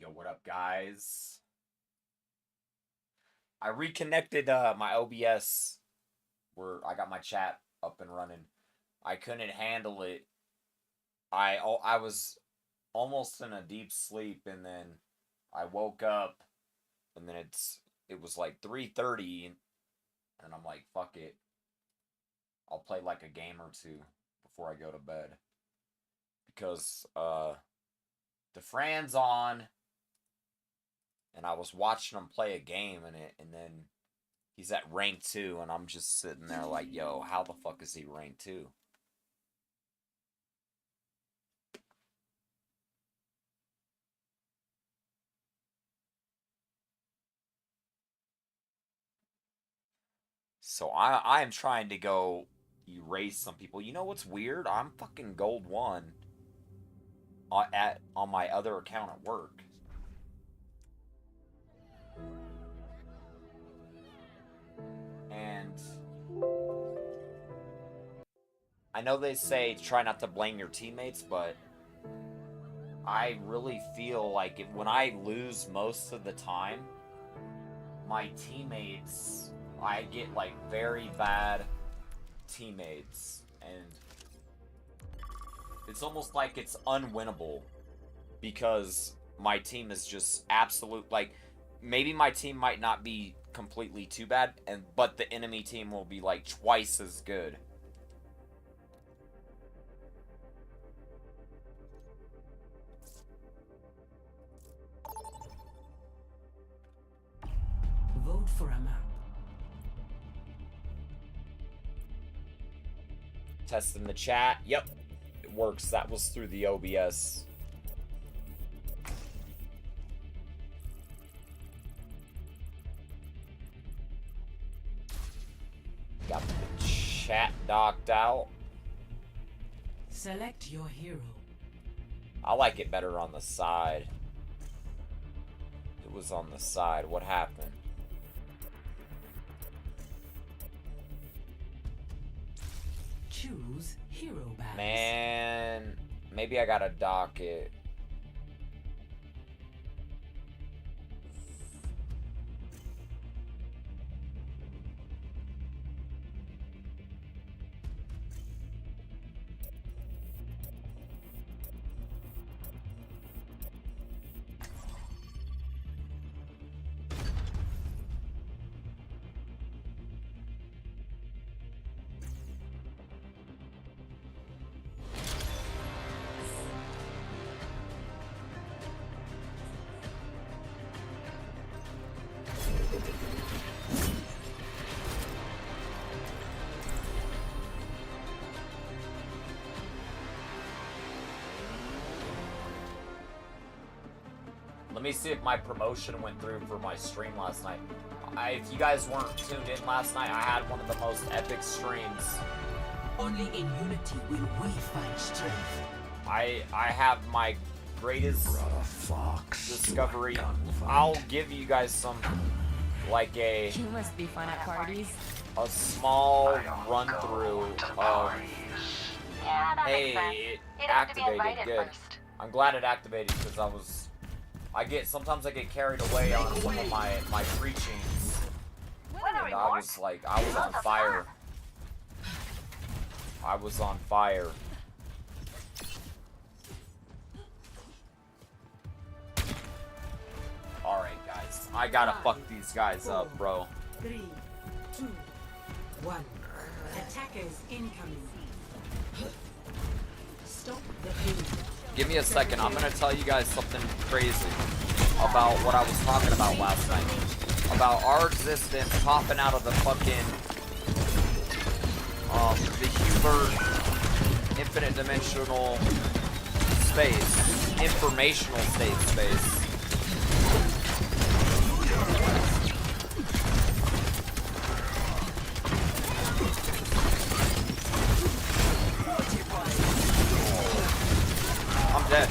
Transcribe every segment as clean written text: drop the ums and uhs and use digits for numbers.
Yo, what up, guys? I reconnected my OBS where I got my chat up and running. I couldn't handle it. I was almost in a deep sleep, and then I woke up, and then it was like 3:30, and I'm like, fuck it. I'll play like a game or two before I go to bed, because the Fran's on, and I was watching him play a game, and then he's at rank 2, and I'm just sitting there like, yo, how the fuck is he rank 2? So I am trying to go erase some people. You know what's weird? I'm fucking gold 1 on my other account at work. And I know they say try not to blame your teammates, but I really feel like when I lose most of the time, my teammates, I get like very bad teammates, and it's almost like it's unwinnable because my team is just absolute, like, maybe my team might not be completely too bad, but the enemy team will be like twice as good. Vote for a map. Testing the chat. Yep, it works. That was through the OBS. Got the chat docked out. Select your hero. I like it better on the side. It was on the side. What happened? Choose hero balance. Man, maybe I gotta dock it. Let me see if my promotion went through for my stream last night. If you guys weren't tuned in last night, I had one of the most epic streams. Only in unity will we find strength. I have my greatest discovery. I'll give you guys some, like You must be fun at parties. a small run through of. Yeah, that Hey, makes sense. it You'd have to be activated. invited Good. first. I'm glad it activated because sometimes I get carried away on some of my preachings, and I was on fire. I was on fire. Alright, guys. I gotta fuck these guys up, bro. 3, 2, 1. Attackers incoming. Stop the pain. Give me a second. I'm gonna tell you guys something crazy about what I was talking about last night. About our existence popping out of the fucking, the Hubert infinite dimensional space. Informational state space. I'm dead.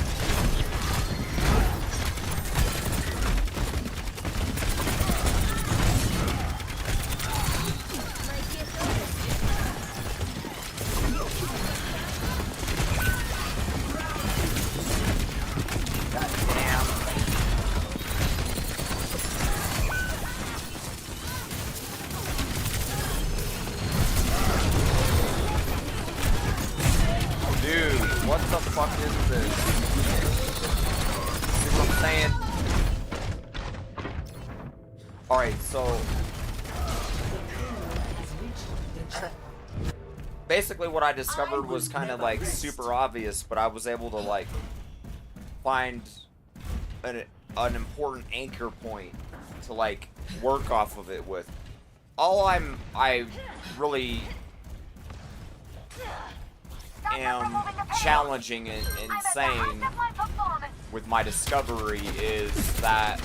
God damn. the fuck is this? See what I'm saying? Alright, so basically what I discovered was kind of like super obvious, but I was able to like find an important anchor point to like work off of it with. All I really am challenging and saying with my discovery is that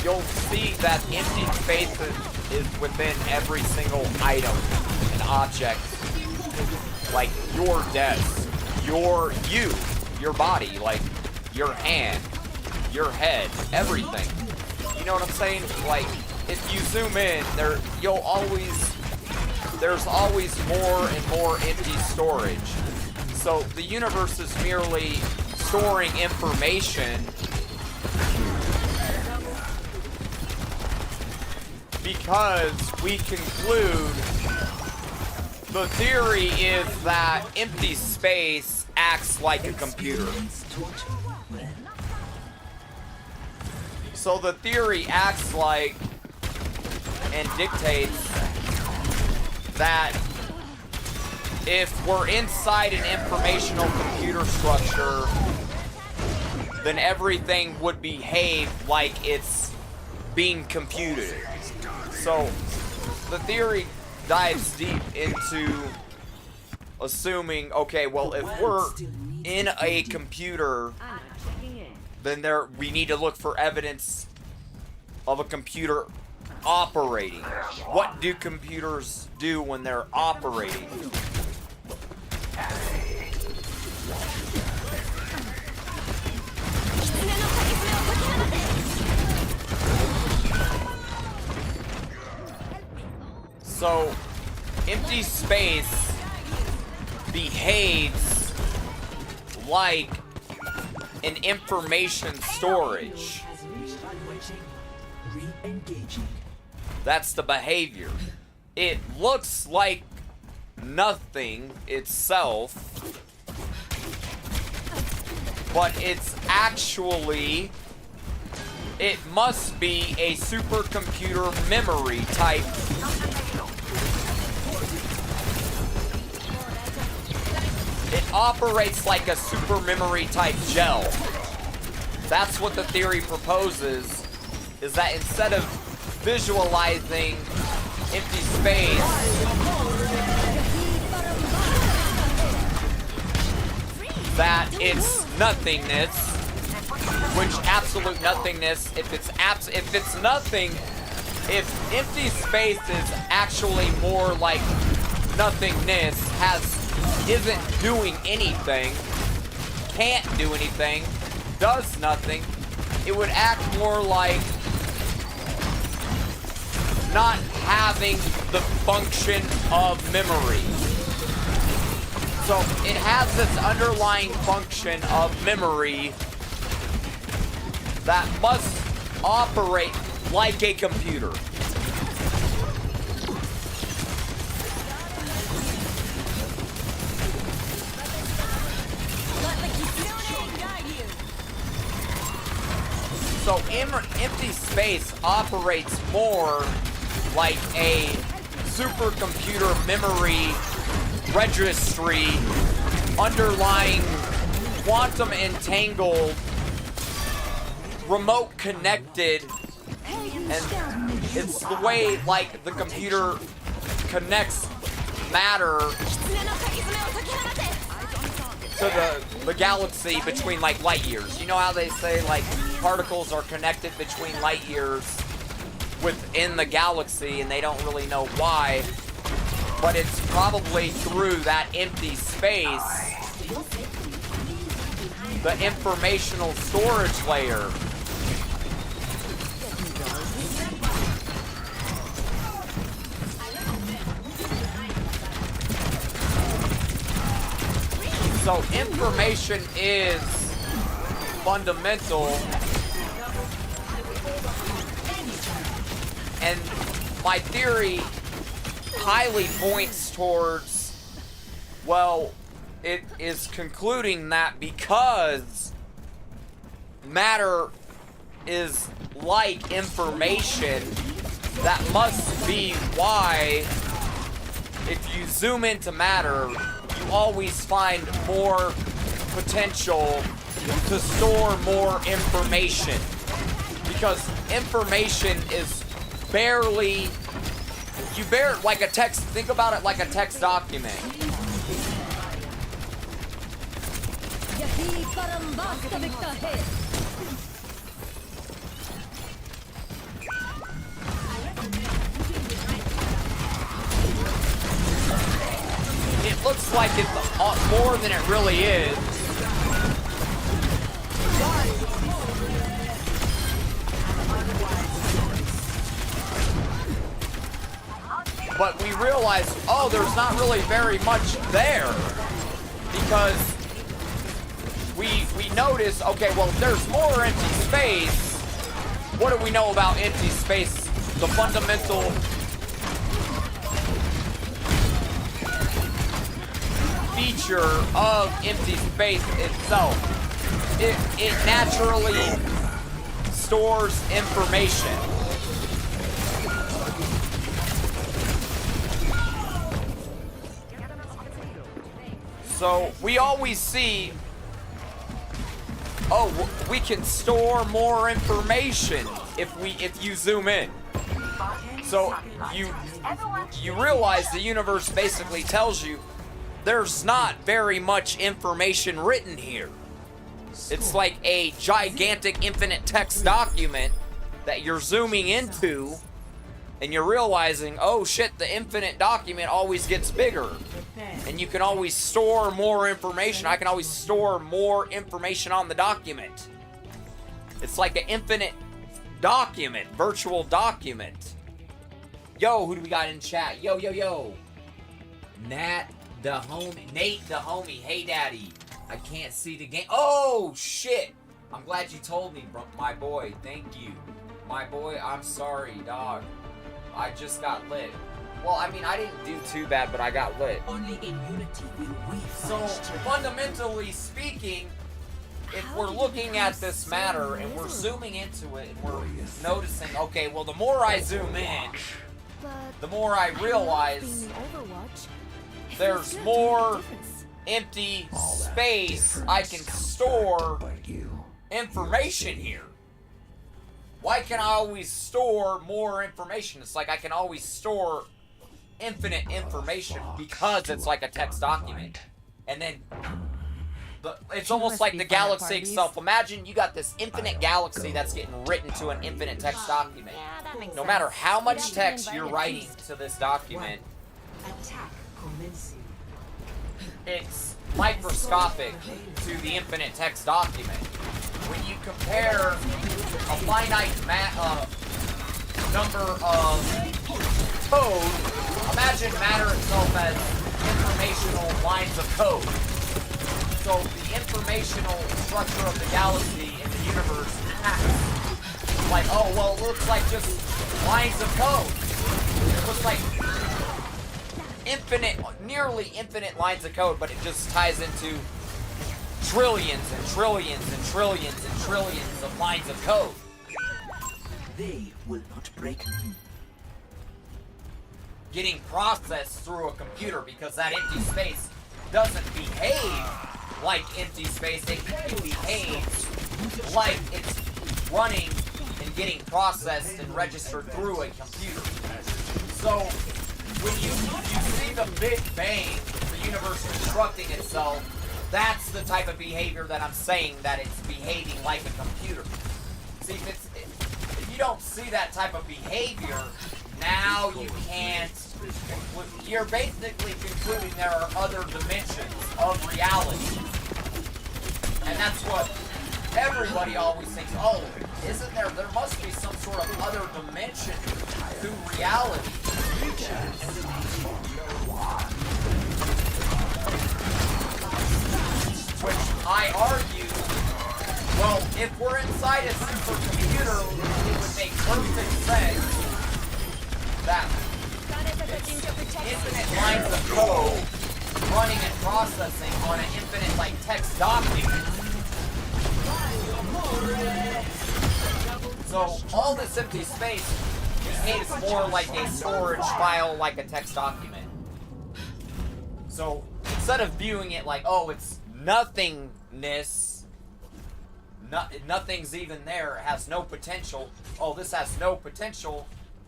you'll see that empty space is within every single item and object. Like your desk, your body, like your hand, your head, everything. You know what I'm saying? Like, if you zoom in, there's always more and more empty storage. So the universe is merely storing information because we conclude the theory is that empty space acts like a computer. So the theory acts like and dictates that if we're inside an informational computer structure, then everything would behave like it's being computed. So the theory dives deep into assuming, okay, well, if we're in a computer, then we need to look for evidence of a computer operating. What do computers do when they're operating? So, empty space behaves like an information storage. That's the behavior. It looks like nothing itself, but it's actually, it must be a supercomputer memory type. It operates like a super memory type gel. That's what the theory proposes, is that instead of visualizing empty space, that it's nothingness, which absolute nothingness, if it's nothing, if empty space is actually more like nothingness, isn't doing anything, can't do anything, does nothing, it would act more like not having the function of memory. So it has this underlying function of memory that must operate like a computer. So empty space operates more like a supercomputer memory registry underlying quantum entangled, remote connected, and it's the way like the computer connects matter to the galaxy between like light years. You know how they say like particles are connected between light years within the galaxy and they don't really know why, but it's probably through that empty space, the informational storage layer. So information is fundamental And my theory highly points towards, well, it is concluding that because matter is like information, that must be why if you zoom into matter, you always find more potential to store more information. Because information is barely, like a text, think about it like a text document. It looks like it's more than it really is. But we realize, oh, there's not really very much there. Because we notice, okay, well, there's more empty space. What do we know about empty space? The fundamental feature of empty space itself. It naturally stores information. So we always see, oh, we can store more information if you zoom in. So you realize the universe basically tells you there's not very much information written here. It's like a gigantic infinite text document that you're zooming into, and you're realizing, oh shit, the infinite document always gets bigger. And you can always store more information. I can always store more information on the document. It's like an infinite document, virtual document. Yo, who do we got in chat? Yo, yo, yo. Nate the homie. Hey, daddy. I can't see the game. Oh, shit. I'm glad you told me, bro, my boy. Thank you. My boy, I'm sorry, dog. I just got lit. Well, I mean, I didn't do too bad, but I got lit. Only in unity will we So, find strength. fundamentally speaking, if we're looking at this matter and we're zooming into it and we're noticing, okay, well, the more I zoom in, the more I realize there's more empty space I can store information here. Why can I always store more information? It's like I can always store infinite information because it's like a text document. And then it's almost like the galaxy itself. Imagine you got this infinite galaxy that's getting written to an infinite text document. No matter how much text you're writing to this document, Attack commencing. it's microscopic to the infinite text document. When you compare a finite number of code, imagine matter itself as informational lines of code. So the informational structure of the galaxy and the universe is like, oh, well, it looks like just lines of code. It looks like nearly infinite lines of code, but it just ties into trillions and trillions and trillions and trillions of lines of code. They will not break me. Getting processed through a computer because that empty space doesn't behave like empty space. It behaves like it's running and getting processed and registered through a computer. So when you see the Big Bang, the universe constructing itself, that's the type of behavior that I'm saying that it's behaving like a computer. See, if you don't see that type of behavior, now you can't. You're basically concluding there are other dimensions of reality. And that's what everybody always thinks, oh, isn't there must be some sort of other dimension to reality. Which I argue, well, if we're inside a supercomputer, it would make perfect sense that infinite lines of code running and processing on an infinite like text document. So all this empty space behaves more like a storage file, like a text document. So instead of viewing it like, oh, it's nothingness, nothing's even there, it has no potential. Oh, this has no potential.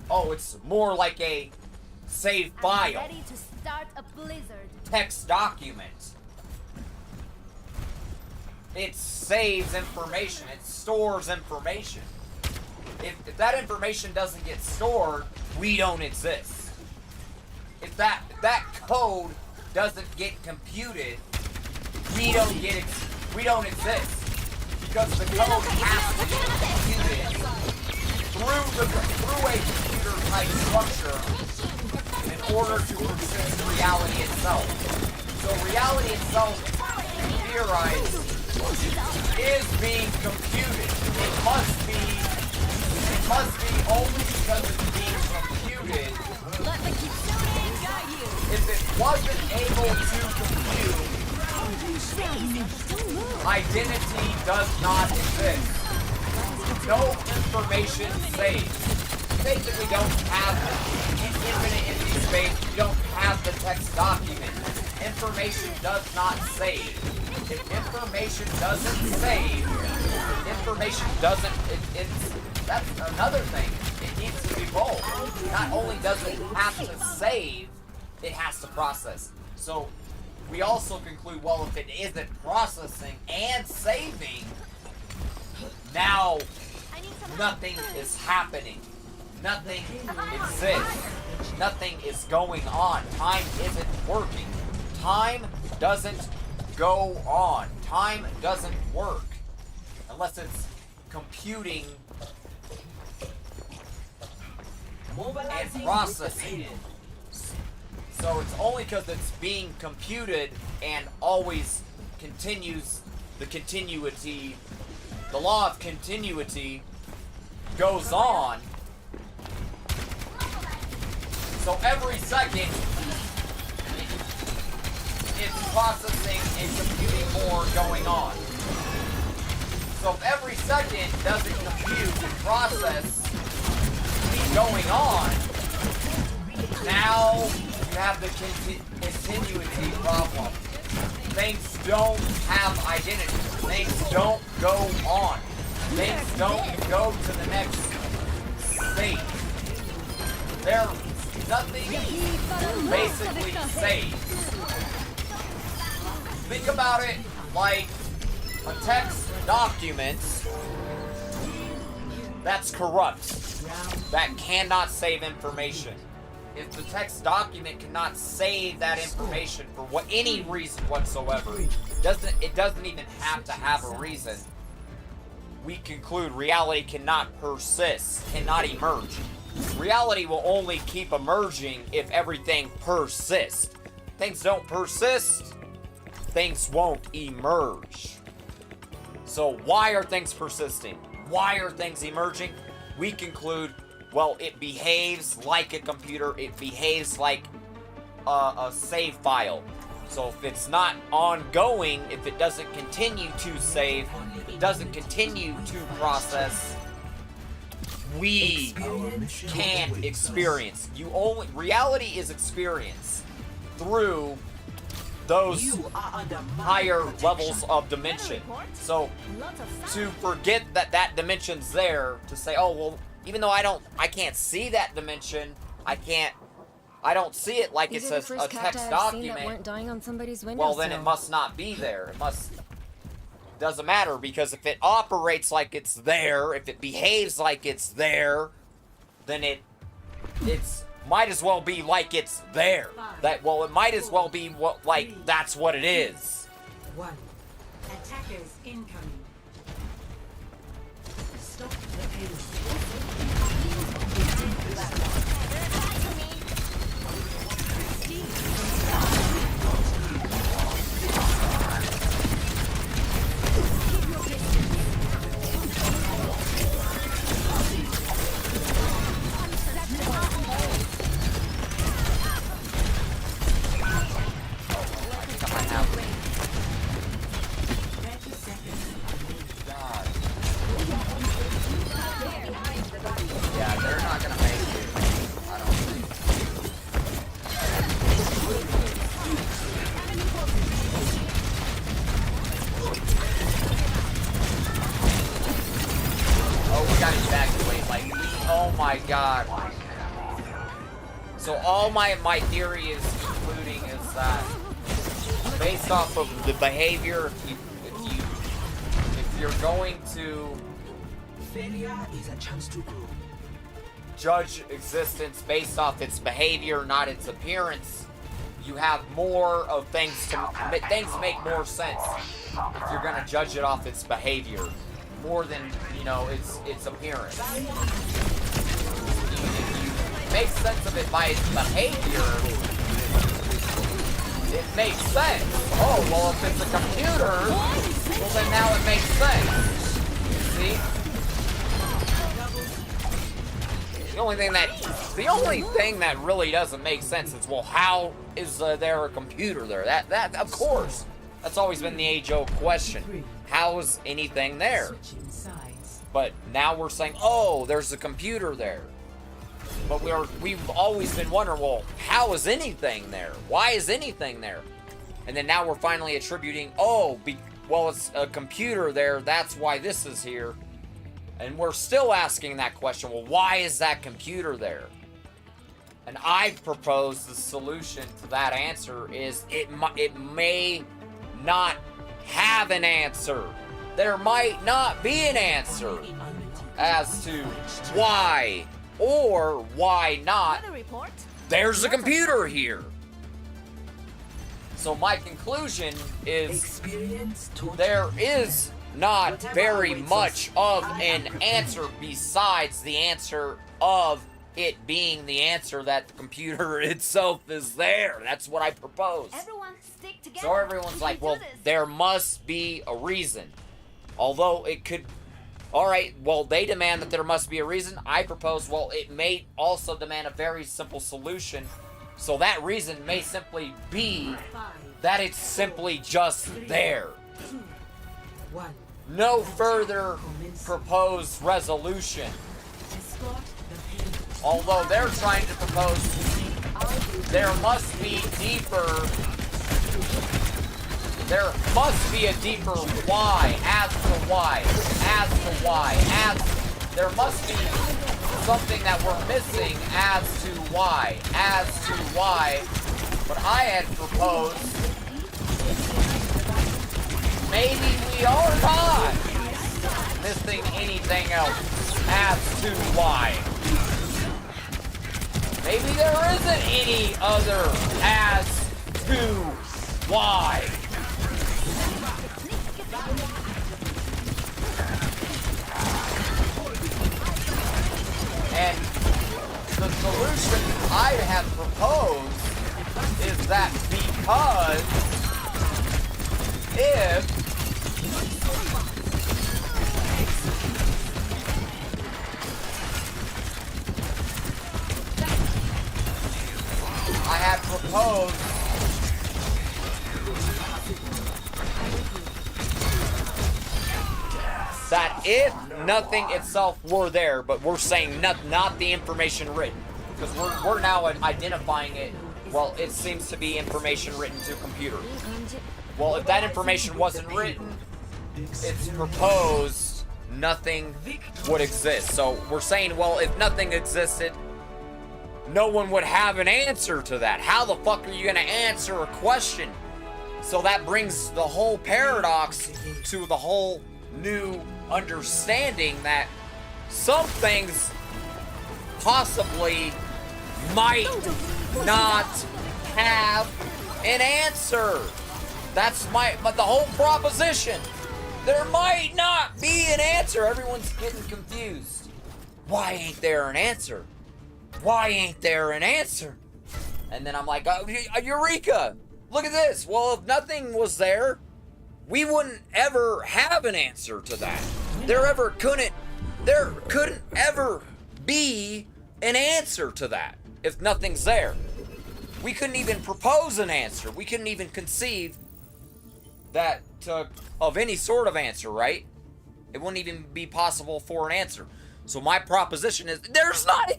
Oh, it's more like a save file. Ready to start a blizzard. Text document. It saves information. It stores information. If that information doesn't get stored, we don't exist. If that code doesn't get computed, we don't exist. Because the code has to be computed through a computer type structure in order to persist reality itself. So reality itself, theorized, is being computed. It must be only because it's being computed. If it wasn't able to compute, identity does not exist. No information saved. Say that we don't have infinite empty space, we don't have the text document. Information does not save. If information doesn't save, that's another thing. It needs to be both. Not only does it have to save, it has to process. So we also conclude, well, if it isn't processing and saving, now nothing is happening. Nothing exists. Nothing is going on. Time isn't working. Time doesn't go on. Time doesn't work unless it's computing and processing. So it's only because it's being computed and always continues the continuity, the law of continuity goes on. So every second it's processing and computing more going on. So if every second doesn't compute and process going on, now you have the continuity problem. Things don't have identity. Things don't go on. Things don't go to the next state. Nothing basically saves. Think about it like a text document that's corrupt, that cannot save information. If the text document cannot save that information for any reason whatsoever, it doesn't even have to have a reason, we conclude reality cannot persist, cannot emerge. Reality will only keep emerging if everything persists. Things don't persist, things won't emerge. So why are things persisting? Why are things emerging? We conclude, well, it behaves like a computer. It behaves like a save file. So if it's not ongoing, if it doesn't continue to save, it doesn't continue to process, we can't experience. Reality is experienced through those higher levels of dimension. So to forget that dimension's there, to say, oh well, even though I can't see that dimension, I don't see it like it's a text document. Dying on somebody's Well, then it must not be there. Doesn't matter, because if it operates like it's there, if it behaves like it's there, then it's might as well be like it's there. It might as well be that's what it is. 1. Attackers incoming. Stop the pace. evacuate. Like, oh my god. So all my theory is concluding is that based off of the behavior, if you're going to Failure is a chance to grow. judge existence based off its behavior, not its appearance, you have more of things make more sense if you're gonna judge it off its behavior more than its appearance. If you make sense of it by its behavior, it makes sense. Oh well, if it's a computer, well then now it makes sense. See? The only thing that really doesn't make sense is, well, how is there a computer there? That of course, that's always been the age-old question. How is anything there? But now we're saying, oh, there's a computer there. But we've always been wondering, well, how is anything there? Why is anything there? And then now we're finally attributing, well, it's a computer there. That's why this is here. And we're still asking that question, well, why is that computer there? And I've proposed the solution to that answer is it may not have an answer. There might not be an answer as to why or why not there's a computer here. So my conclusion is there is not very much of an answer besides the answer of it being the answer that the computer itself is there. That's what I propose. Everyone stick together. So everyone's like, well, there must be a reason. Although it could... Alright, well, they demand that there must be a reason. I propose, well, it may also demand a very simple solution. So that reason may simply be that it's simply just there. No further proposed resolution. Although they're trying to propose there must be a deeper why, as to why, there must be something that we're missing as to why, but I had proposed maybe we are not missing anything else as to why. Maybe there isn't any other as to why. And the solution I have proposed is that because if I have proposed that if nothing itself were there, but we're saying not the information written, because we're now identifying it. Well, it seems to be information written to a computer. Well, if that information wasn't written, it's proposed nothing would exist. So we're saying, well, if nothing existed, no one would have an answer to that. How the fuck are you gonna answer a question? So that brings the whole paradox to the whole new understanding that some things possibly might not have an answer. That's the whole proposition. There might not be an answer. Everyone's getting confused. Why ain't there an answer? Why ain't there an answer? And then I'm like, oh, Eureka! Look at this. Well, if nothing was there, we wouldn't ever have an answer to that. There couldn't ever be an answer to that if nothing's there. We couldn't even propose an answer. We couldn't even conceive of any sort of answer, right? It wouldn't even be possible for an answer. So my proposition is it's not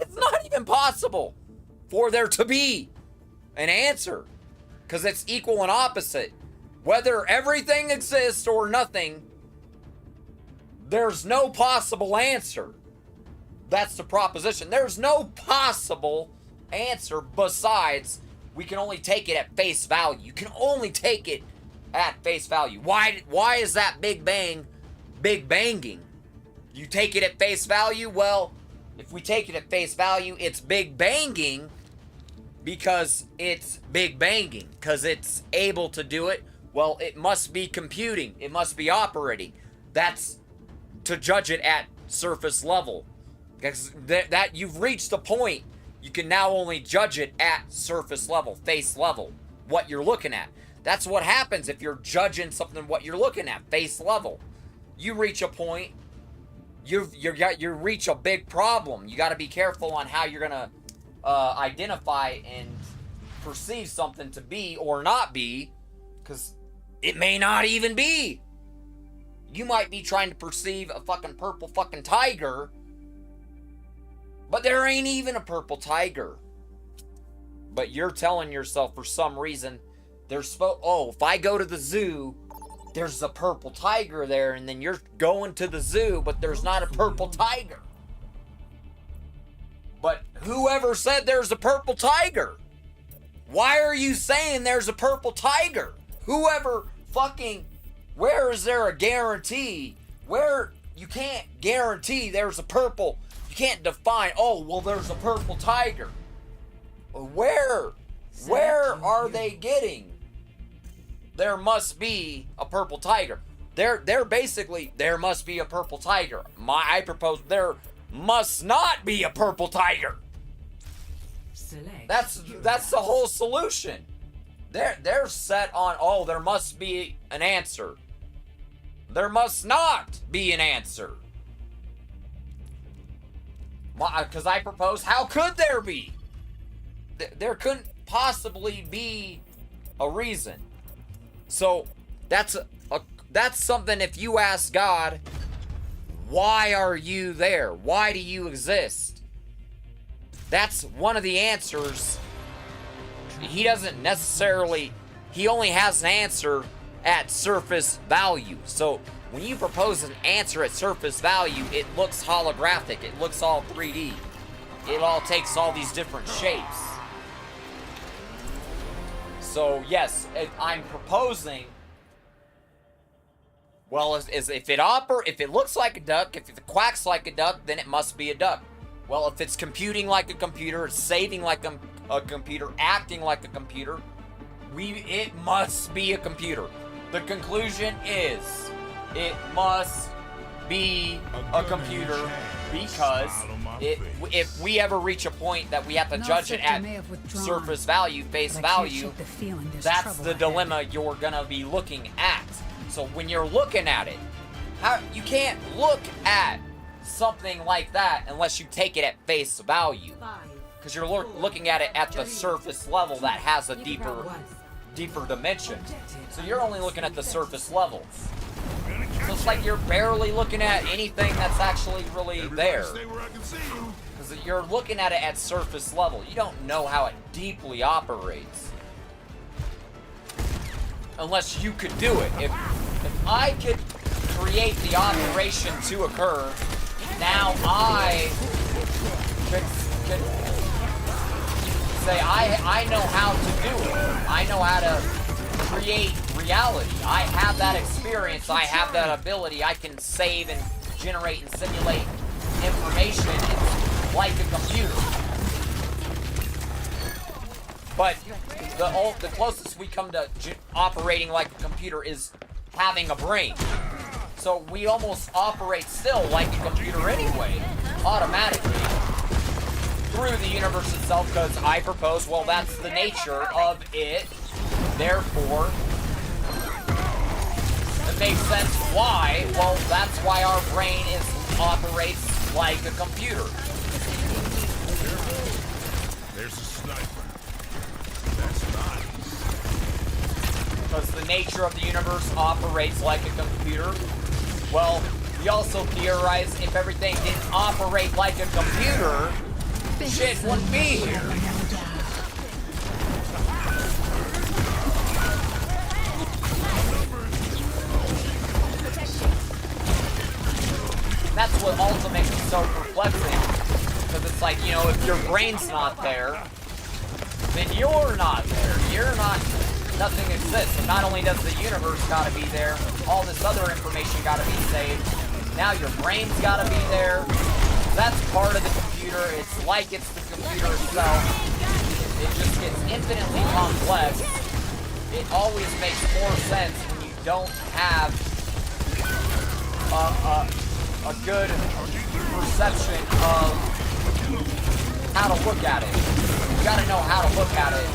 even possible for there to be an answer, because it's equal and opposite. Whether everything exists or nothing, there's no possible answer. That's the proposition. There's no possible answer besides we can only take it at face value. You can only take it at face value. Why is that Big Bang Big Banging? You take it at face value? Well, if we take it at face value, it's Big Banging because it's Big Banging. Because it's able to do it. Well, it must be computing. It must be operating. That's to judge it at surface level. Because that you've reached the point, you can now only judge it at surface level, face level, what you're looking at. That's what happens if you're judging something what you're looking at, face level. You reach a point, you reach a big problem. You got to be careful on how you're gonna identify and perceive something to be or not be, because it may not even be. You might be trying to perceive a fucking purple fucking tiger, but there ain't even a purple tiger. But you're telling yourself for some reason there's if I go to the zoo, there's a purple tiger there, and then you're going to the zoo, but there's not a purple tiger. But whoever said there's a purple tiger? Why are you saying there's a purple tiger? Whoever fucking, where is there a guarantee? Where you can't guarantee there's a purple, you can't define, there's a purple tiger. Where are they getting? There must be a purple tiger. They're basically, there must be a purple tiger. I propose there must not be a purple tiger. That's the whole solution. They're set on, there must be an answer. There must not be an answer. Because I propose, how could there be? There couldn't possibly be a reason. So that's something. If you ask God, why are you there? Why do you exist? That's one of the answers. He doesn't necessarily, he only has an answer at surface value. So when you propose an answer at surface value, it looks holographic. It looks all 3D. It all takes all these different shapes. So yes, I'm proposing, if it looks like a duck, if it quacks like a duck, then it must be a duck. Well, if it's computing like a computer, it's saving like a computer, acting like a computer, it must be a computer. The conclusion is, it must be a computer, because if we ever reach a point that we have to judge it at surface value, face value, that's the dilemma you're gonna be looking at. So when you're looking at it, you can't look at something like that unless you take it at face value, because you're looking at it at the surface level that has a deeper dimension. So you're only looking at the surface level. So it's like you're barely looking at anything that's actually really there, because you're looking at it at surface level. You don't know how it deeply operates unless you could do it. If I could create the operation to occur, now I could say I know how to do it. I know how to create reality. I have that experience. I have that ability. I can save and generate and simulate information. It's like a computer. But the closest we come to operating like a computer is having a brain. So we almost operate still like a computer anyway, automatically, through the universe itself, because I propose, that's the nature of it. Therefore, it makes sense why. That's why our brain operates like a computer. There's a sniper. That's nice. Because the nature of the universe operates like a computer. Well, we also theorize if everything didn't operate like a computer, shit wouldn't be here. That's what also makes it so perplexing. Because it's like, you know, if your brain's not there, then you're not there. You're not, nothing exists. And not only does the universe gotta be there, all this other information gotta be saved. Now your brain's gotta be there. That's part of the computer. It's like it's the computer itself. It just gets infinitely complex. It always makes more sense when you don't have a good perception of how to look at it. You gotta know how to look at it.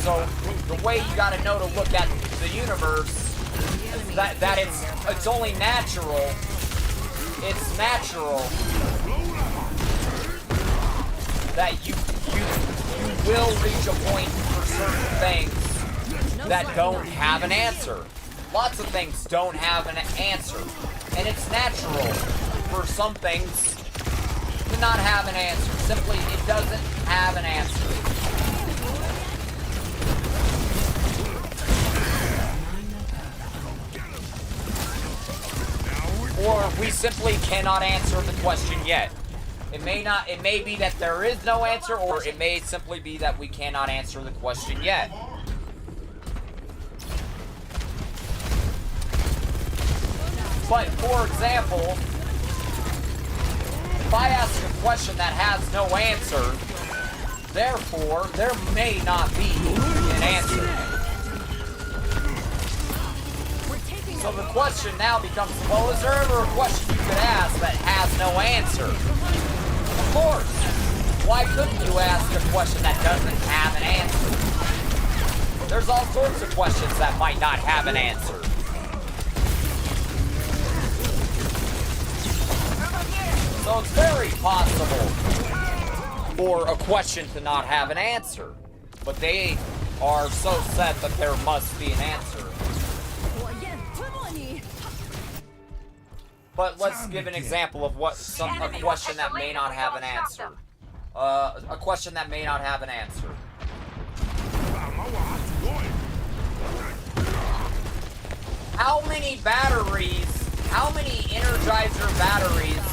So the way you gotta know to look at the universe is that it's only natural. It's natural that you will reach a point for certain things that don't have an answer. Lots of things don't have an answer. And it's natural for some things to not have an answer. Simply, it doesn't have an answer. Or we simply cannot answer the question yet. It may be that there is no answer, or it may simply be that we cannot answer the question yet. But, for example, if I ask a question that has no answer, therefore, there may not be an answer. So the question now becomes, well, is there ever a question you could ask that has no answer? Of course. Why couldn't you ask a question that doesn't have an answer? There's all sorts of questions that might not have an answer. So it's very possible for a question to not have an answer. But they are so set that there must be an answer. But let's give an example of what a question that may not have an answer. A question that may not have an answer. How many Energizer batteries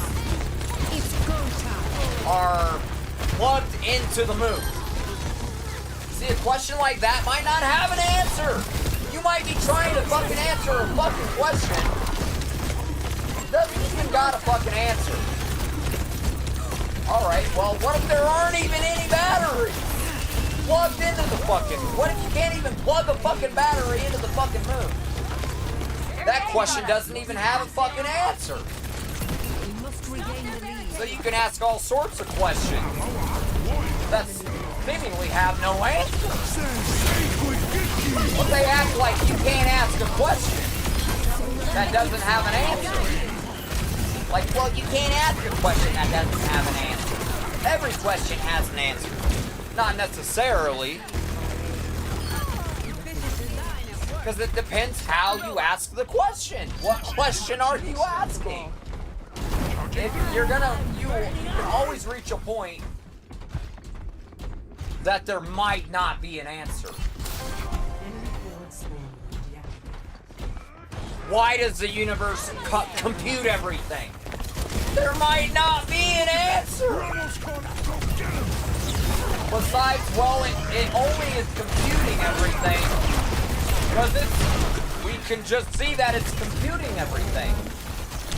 are plugged into the moon? See, a question like that might not have an answer. You might be trying to fucking answer a fucking question. Doesn't even got a fucking answer. Alright, well, what if there aren't even any batteries plugged into the fucking... What if you can't even plug a fucking battery into the fucking moon? That question doesn't even have a fucking answer. So you can ask all sorts of questions that seemingly have no answer. But they act like you can't ask a question that doesn't have an answer. Like, well, you can't ask a question that doesn't have an answer. Every question has an answer. Not necessarily. Because it depends how you ask the question. What question are you asking? If you can always reach a point that there might not be an answer. Why does the universe compute everything? There might not be an answer. Besides, well, it only is computing everything because we can just see that it's computing everything.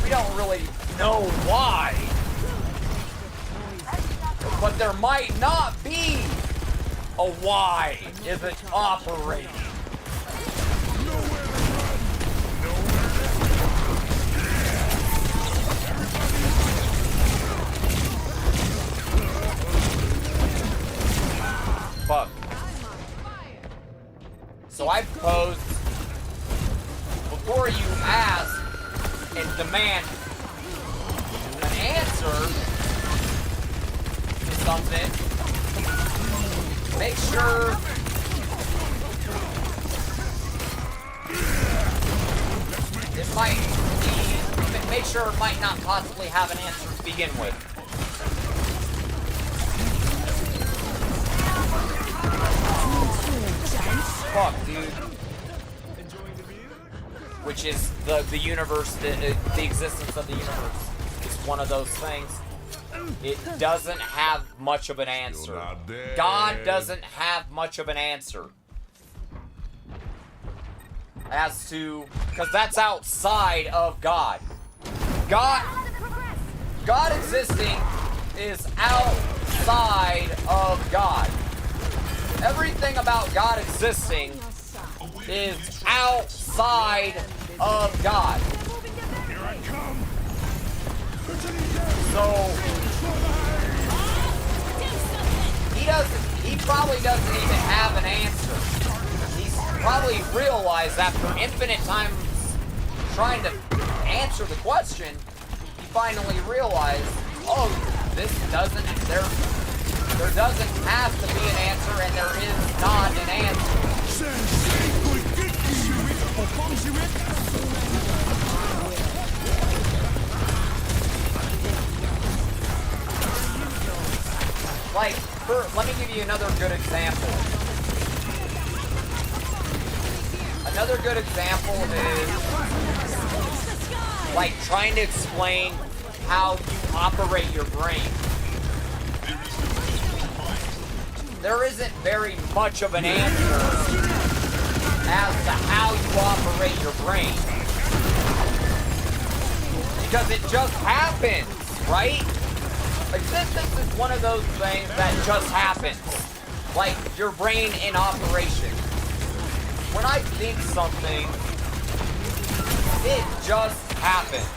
We don't really know why. But there might not be a why if it's operating. Fuck. So I propose, before you ask and demand an answer to something, make sure it might be, make sure it might not possibly have an answer to begin with. Fuck, dude. which is the universe, the existence of the universe, is one of those things. It doesn't have much of an answer. God doesn't have much of an answer as to, because that's outside of God. God existing is outside of God. Everything about God existing is outside of God. Here I come. So he probably doesn't even have an answer. He's probably realized after infinite times trying to answer the question, he finally realized, oh, this doesn't, there doesn't have to be an answer, and there is not an answer. Like, let me give you another good example. Another good example is like trying to explain how you operate your brain. There isn't very much of an answer as to how you operate your brain. Because it just happens, right? Existence is one of those things that just happens. Like your brain in operation. When I think something, it just happens.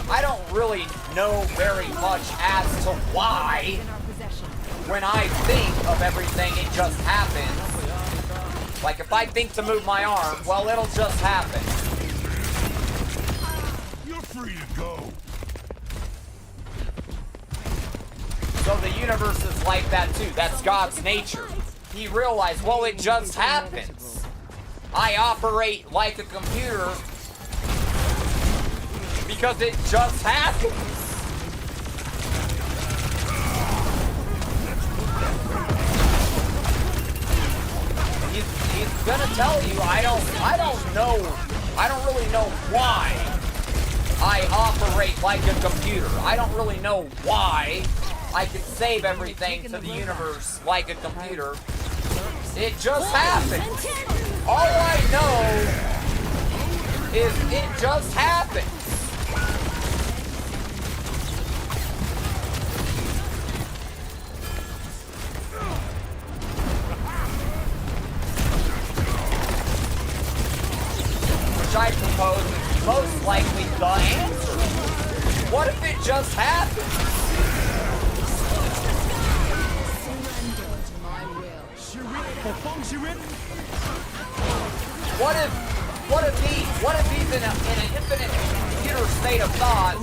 I don't really know very much as to why, when I think of everything, it just happens. Like if I think to move my arm, well, it'll just happen. You're free to go. So the universe is like that too. That's God's nature. He realized, well, it just happens. I operate like a computer because it just happens. He's gonna tell you, I don't know, I don't really know why I operate like a computer. I don't really know why I can save everything to the universe like a computer. It just happens. All I know is it just happens. Which I propose is most likely the answer. What if it just happens? What if he's in an infinite computer state of thought,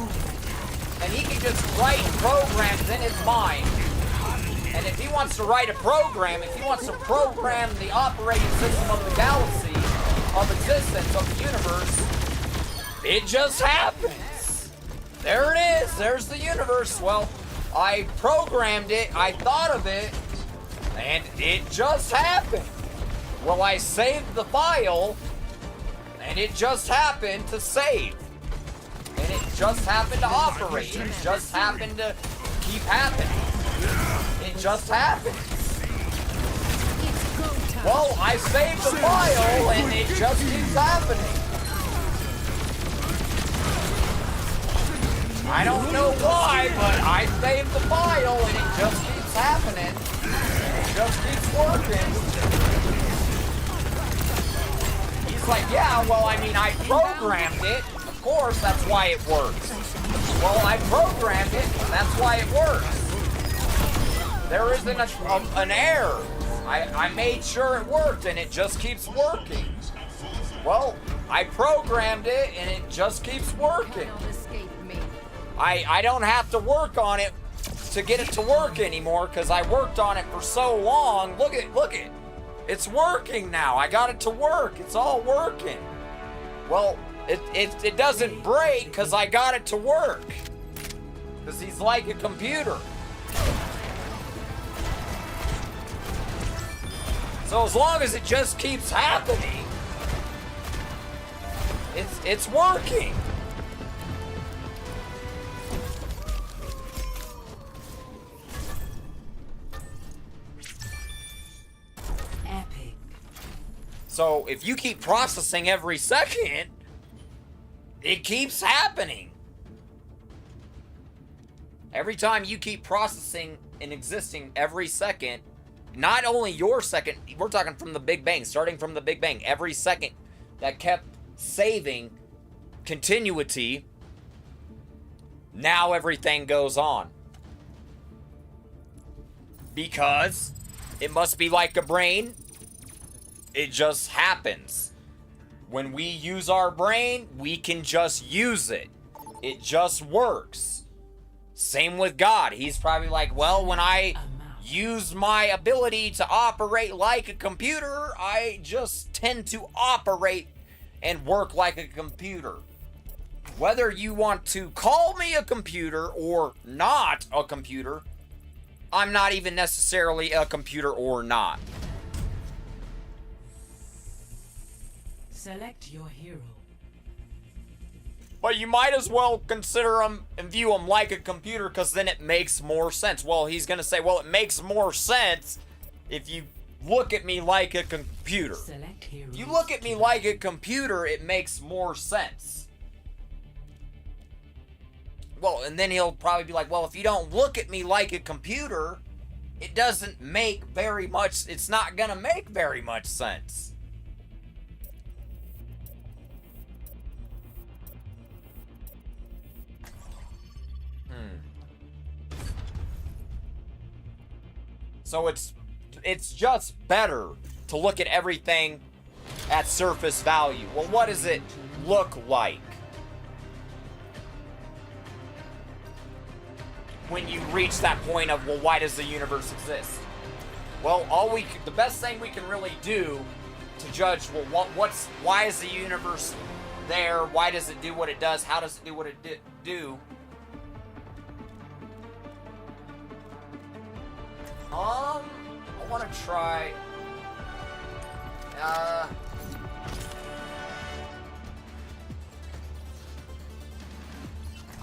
and he can just write programs in his mind, and if he wants to write a program, if he wants to program the operating system of the galaxy, of existence, of the universe, it just happens. There it is. There's the universe. Well, I programmed it, I thought of it, and it just happened. Well, I saved the file, and it just happened to save. And it just happened to operate. It just happened to keep happening. It just happened. Well, I saved the file, and it just keeps happening. I don't know why, but I saved the file, and it just keeps happening. It just keeps working. He's like, yeah, well, I mean, I programmed it. Of course, that's why it works. Well, I programmed it. That's why it works. There isn't an error. I made sure it worked, and it just keeps working. Well, I programmed it, and it just keeps working. I don't have to work on it to get it to work anymore, because I worked on it for so long. Look it. It's working now. I got it to work. It's all working. Well, it doesn't break because I got it to work. Because he's like a computer. So as long as it just keeps happening, it's working. Epic. So if you keep processing every second, it keeps happening. Every time you keep processing and existing every second, not only your second, we're talking from the Big Bang, starting from the Big Bang, every second that kept saving continuity, now everything goes on. Because it must be like a brain, it just happens. When we use our brain, we can just use it. It just works. Same with God. He's probably like, well, when I use my ability to operate like a computer, I just tend to operate and work like a computer. Whether you want to call me a computer or not a computer, I'm not even necessarily a computer or not. Select your hero. But you might as well consider him and view him like a computer, because then it makes more sense. Well, he's going to say, well, it makes more sense if you look at me like a computer. Select hero. If you look at me like a computer, it makes more sense. Well, and then he'll probably be like, well, if you don't look at me like a computer, it doesn't make very much, it's not going to make very much sense. So it's just better to look at everything at surface value. Well, what does it look like when you reach that point of, well, why does the universe exist? Well, the best thing we can really do to judge, well, why is the universe there? Why does it do what it does? How does it do what it do? I want to try.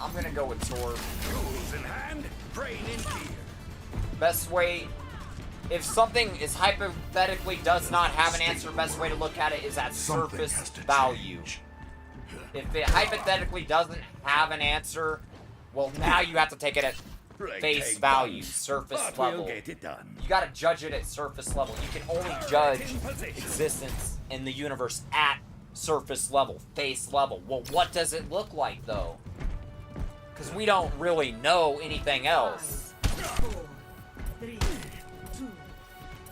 I'm gonna go with Tor. Tools in hand, brain in gear. Best way, if something is hypothetically does not have an answer, best way to look at it is at Something surface has to value. change. If it hypothetically doesn't have an answer, well, now you have to take it at face value, surface But level. we'll get it done. You gotta judge it at surface level. You can only judge existence in the universe at surface level, face level. Well, what does it look like, though? Because we don't really know anything else. 4, 3, 2,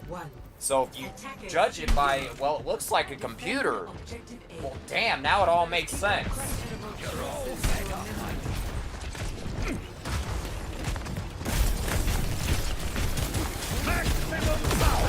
1. So if you judge it by, well, it looks like a computer. Objective A. Well, damn, now it all makes sense. Maximum power.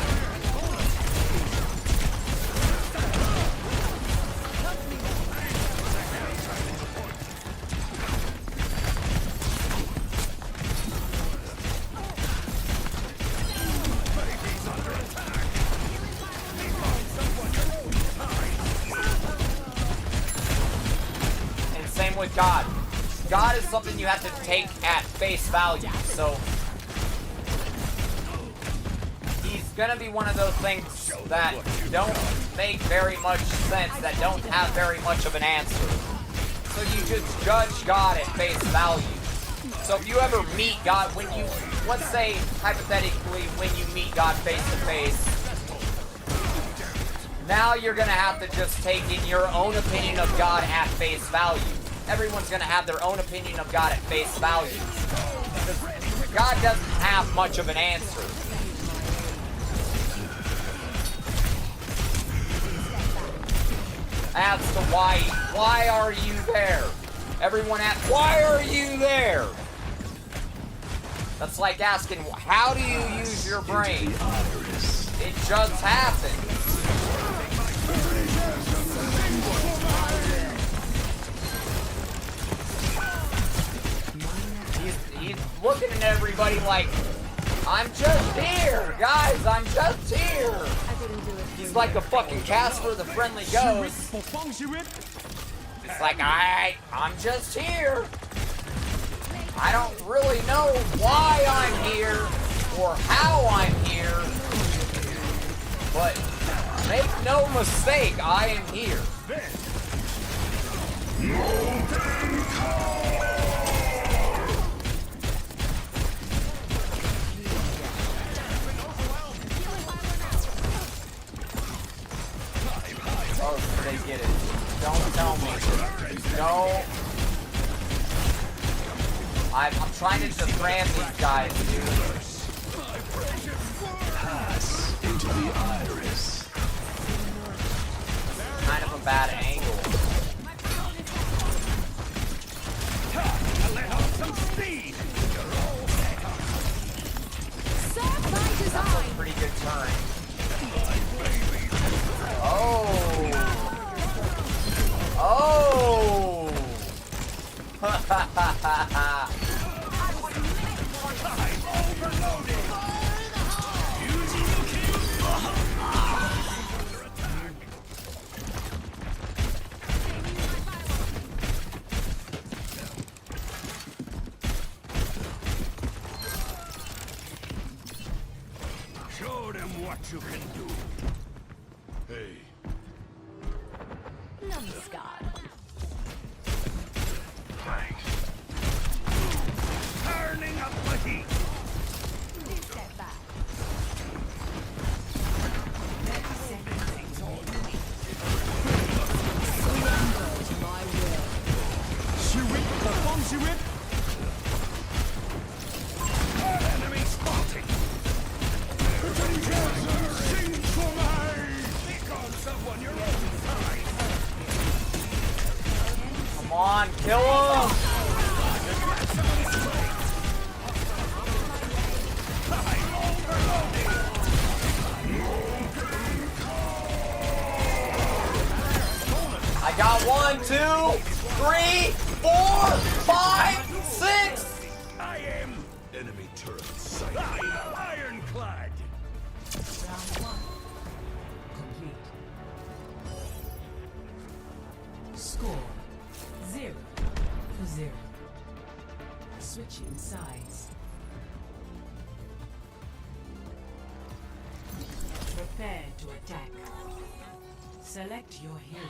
And same with God. God is something you have to take at face value. So he's gonna be one of those things that don't make very much sense, that don't have very much of an answer. So you just judge God at face value. So if you ever meet God, let's say hypothetically, when you meet God face to face, now you're gonna have to just take in your own opinion of God at face value. Everyone's gonna have their own opinion of God at face value. Because God doesn't have much of an answer. As to why are you there? Everyone asks, why are you there? That's like asking, how do you use your brain? It just happens. He's looking at everybody like, I'm just here, guys, I'm just here. like a fucking Casper the Friendly Ghost. It's like, I'm just here. I don't really know why I'm here or how I'm here, but make no mistake, I am here. Oh, they get it. Don't tell me. No. I'm trying to just ram these guys, dude. Pass into the iris. Kind of a bad angle. Let off some speed. Serve by That's design. a pretty good turn. Oh. Oh. Ha ha ha ha ha. Show them what you can do. Hey. Namaskar. Thanks. Turning up the heat. Please step back. Enemy spotted. Sing for me. Pick on someone your own size. Come on, kill him! I got 1, 2, 3, 4, 5, 6! I am enemy turret sight. Ironclad. Round 1. Complete. Score 0-0. Switching sides. Prepare to attack. Select your hero.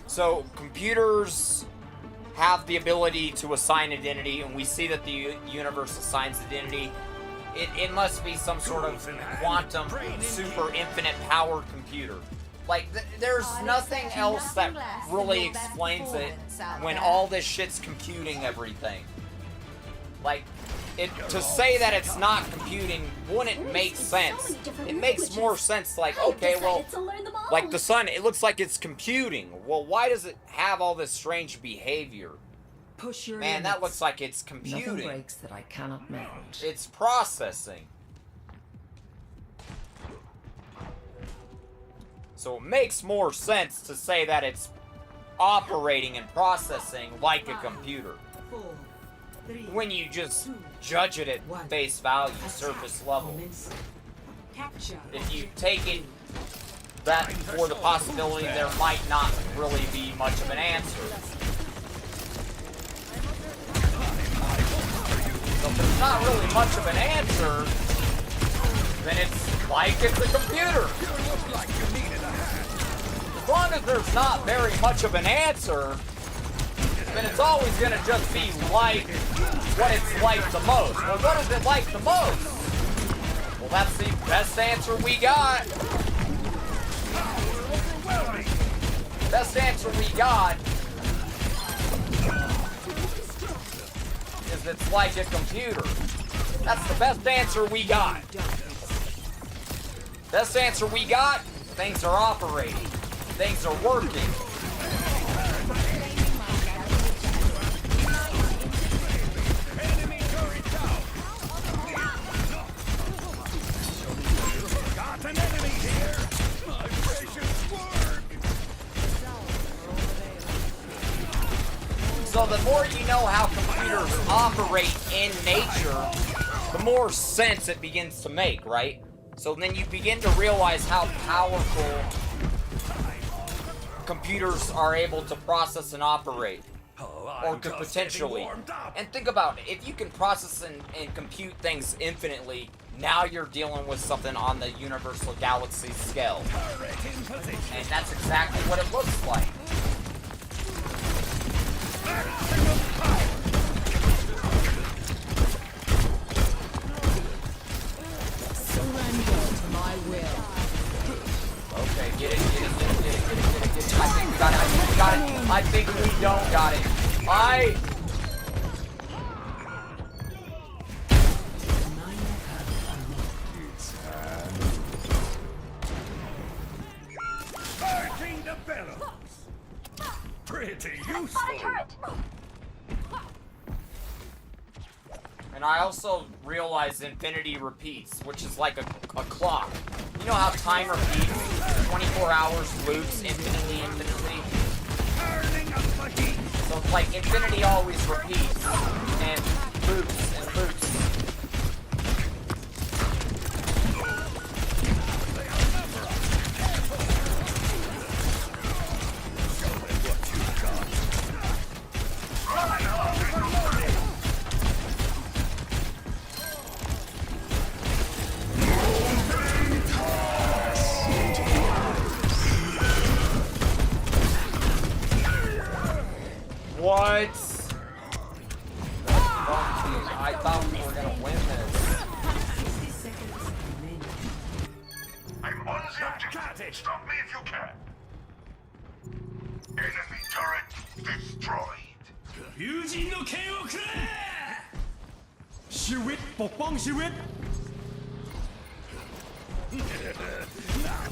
So, computers have the ability to assign identity, and we see that the universe assigns identity. It must be some sort of quantum, super infinite powered computer. Like, there's nothing else that really explains it when all this shit's computing everything. Like, to say that it's not computing wouldn't make sense. It makes more sense, like, okay, well, like the sun, it looks like it's computing. Well, why does it have all this strange behavior? Push your Man, that limits. looks like it's Nothing computing. breaks that I cannot mend. It's processing. So it makes more sense to say that it's operating and processing like a computer. 4, 3, When you just judge it at face value, surface level. commence. Capture. If you take it that for the possibility there might not really be much of an answer. So if there's not really much of an answer, then it's like it's a computer. As long as there's not very much of an answer, then it's always going to just be like what it's like the most. Well, what is it like the most? Well, that's the best answer we got. Best answer we got is it's like a computer. That's the best answer we got. Best answer we got, things are operating. Things are working. So the more you know how computers operate in nature, the more sense it begins to make, right? So then you begin to realize how powerful computers are able to process and operate. Or could potentially. And think about it, if you can process and compute things infinitely, now you're dealing with something on the universal galaxy scale. And that's exactly what it looks like. Surrender to my will. Okay, get it. I think we got it. I think we don't got it. Purging the bellows. Pretty useful. And I also realized infinity repeats, which is like a clock. You know how time repeats? 24 hours loops infinitely. Turning up the heat. So it's like infinity always repeats and loops and loops. What? I thought we were gonna win this. 60 seconds remaining. I'm on the objective. Stop me if you can. Enemy turret destroyed. 友人の剣をくれชีวิตปกป้องชีวิต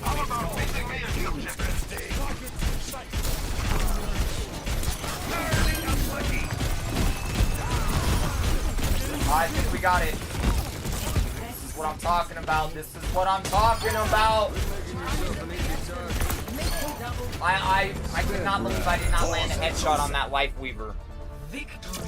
How about making me a objective? Turning up the heat. I think we got it. This is what I'm talking about. This is what I'm talking about. I could not believe I did not land a headshot on that Life Weaver. Victory.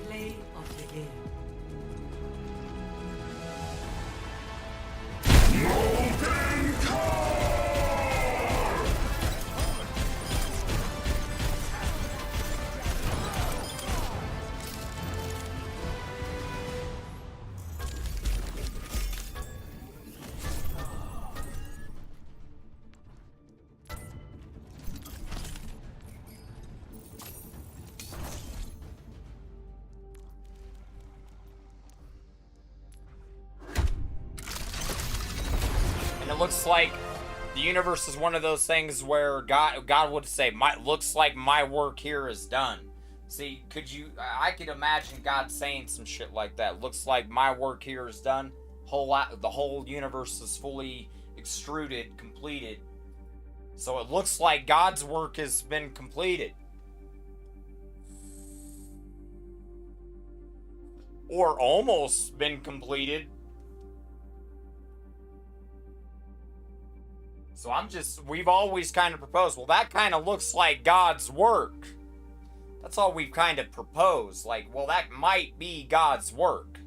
Play of the game. And it looks like the universe is one of those things where God would say, looks like my work here is done. See, I could imagine God saying some shit like that. Looks like my work here is done. The whole universe is fully extruded, completed. So it looks like God's work has been completed. Or almost been completed. So we've always kind of proposed, well, that kind of looks like God's work. That's all we've kind of proposed. Like, well, that might be God's work.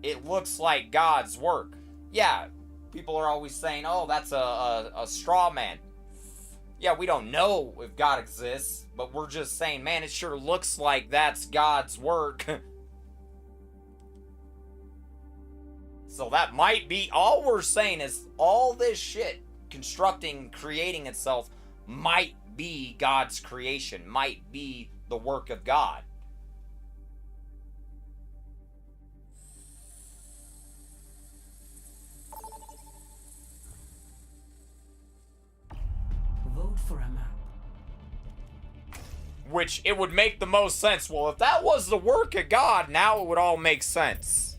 It looks like God's work. Yeah, people are always saying, oh, that's a straw man. Yeah, we don't know if God exists, but we're just saying, man, it sure looks like that's God's work. So that might be, all we're saying is all this shit constructing, creating itself might be God's creation, might be the work of God. Vote for a map. Which it would make the most sense. Well, if that was the work of God, now it would all make sense.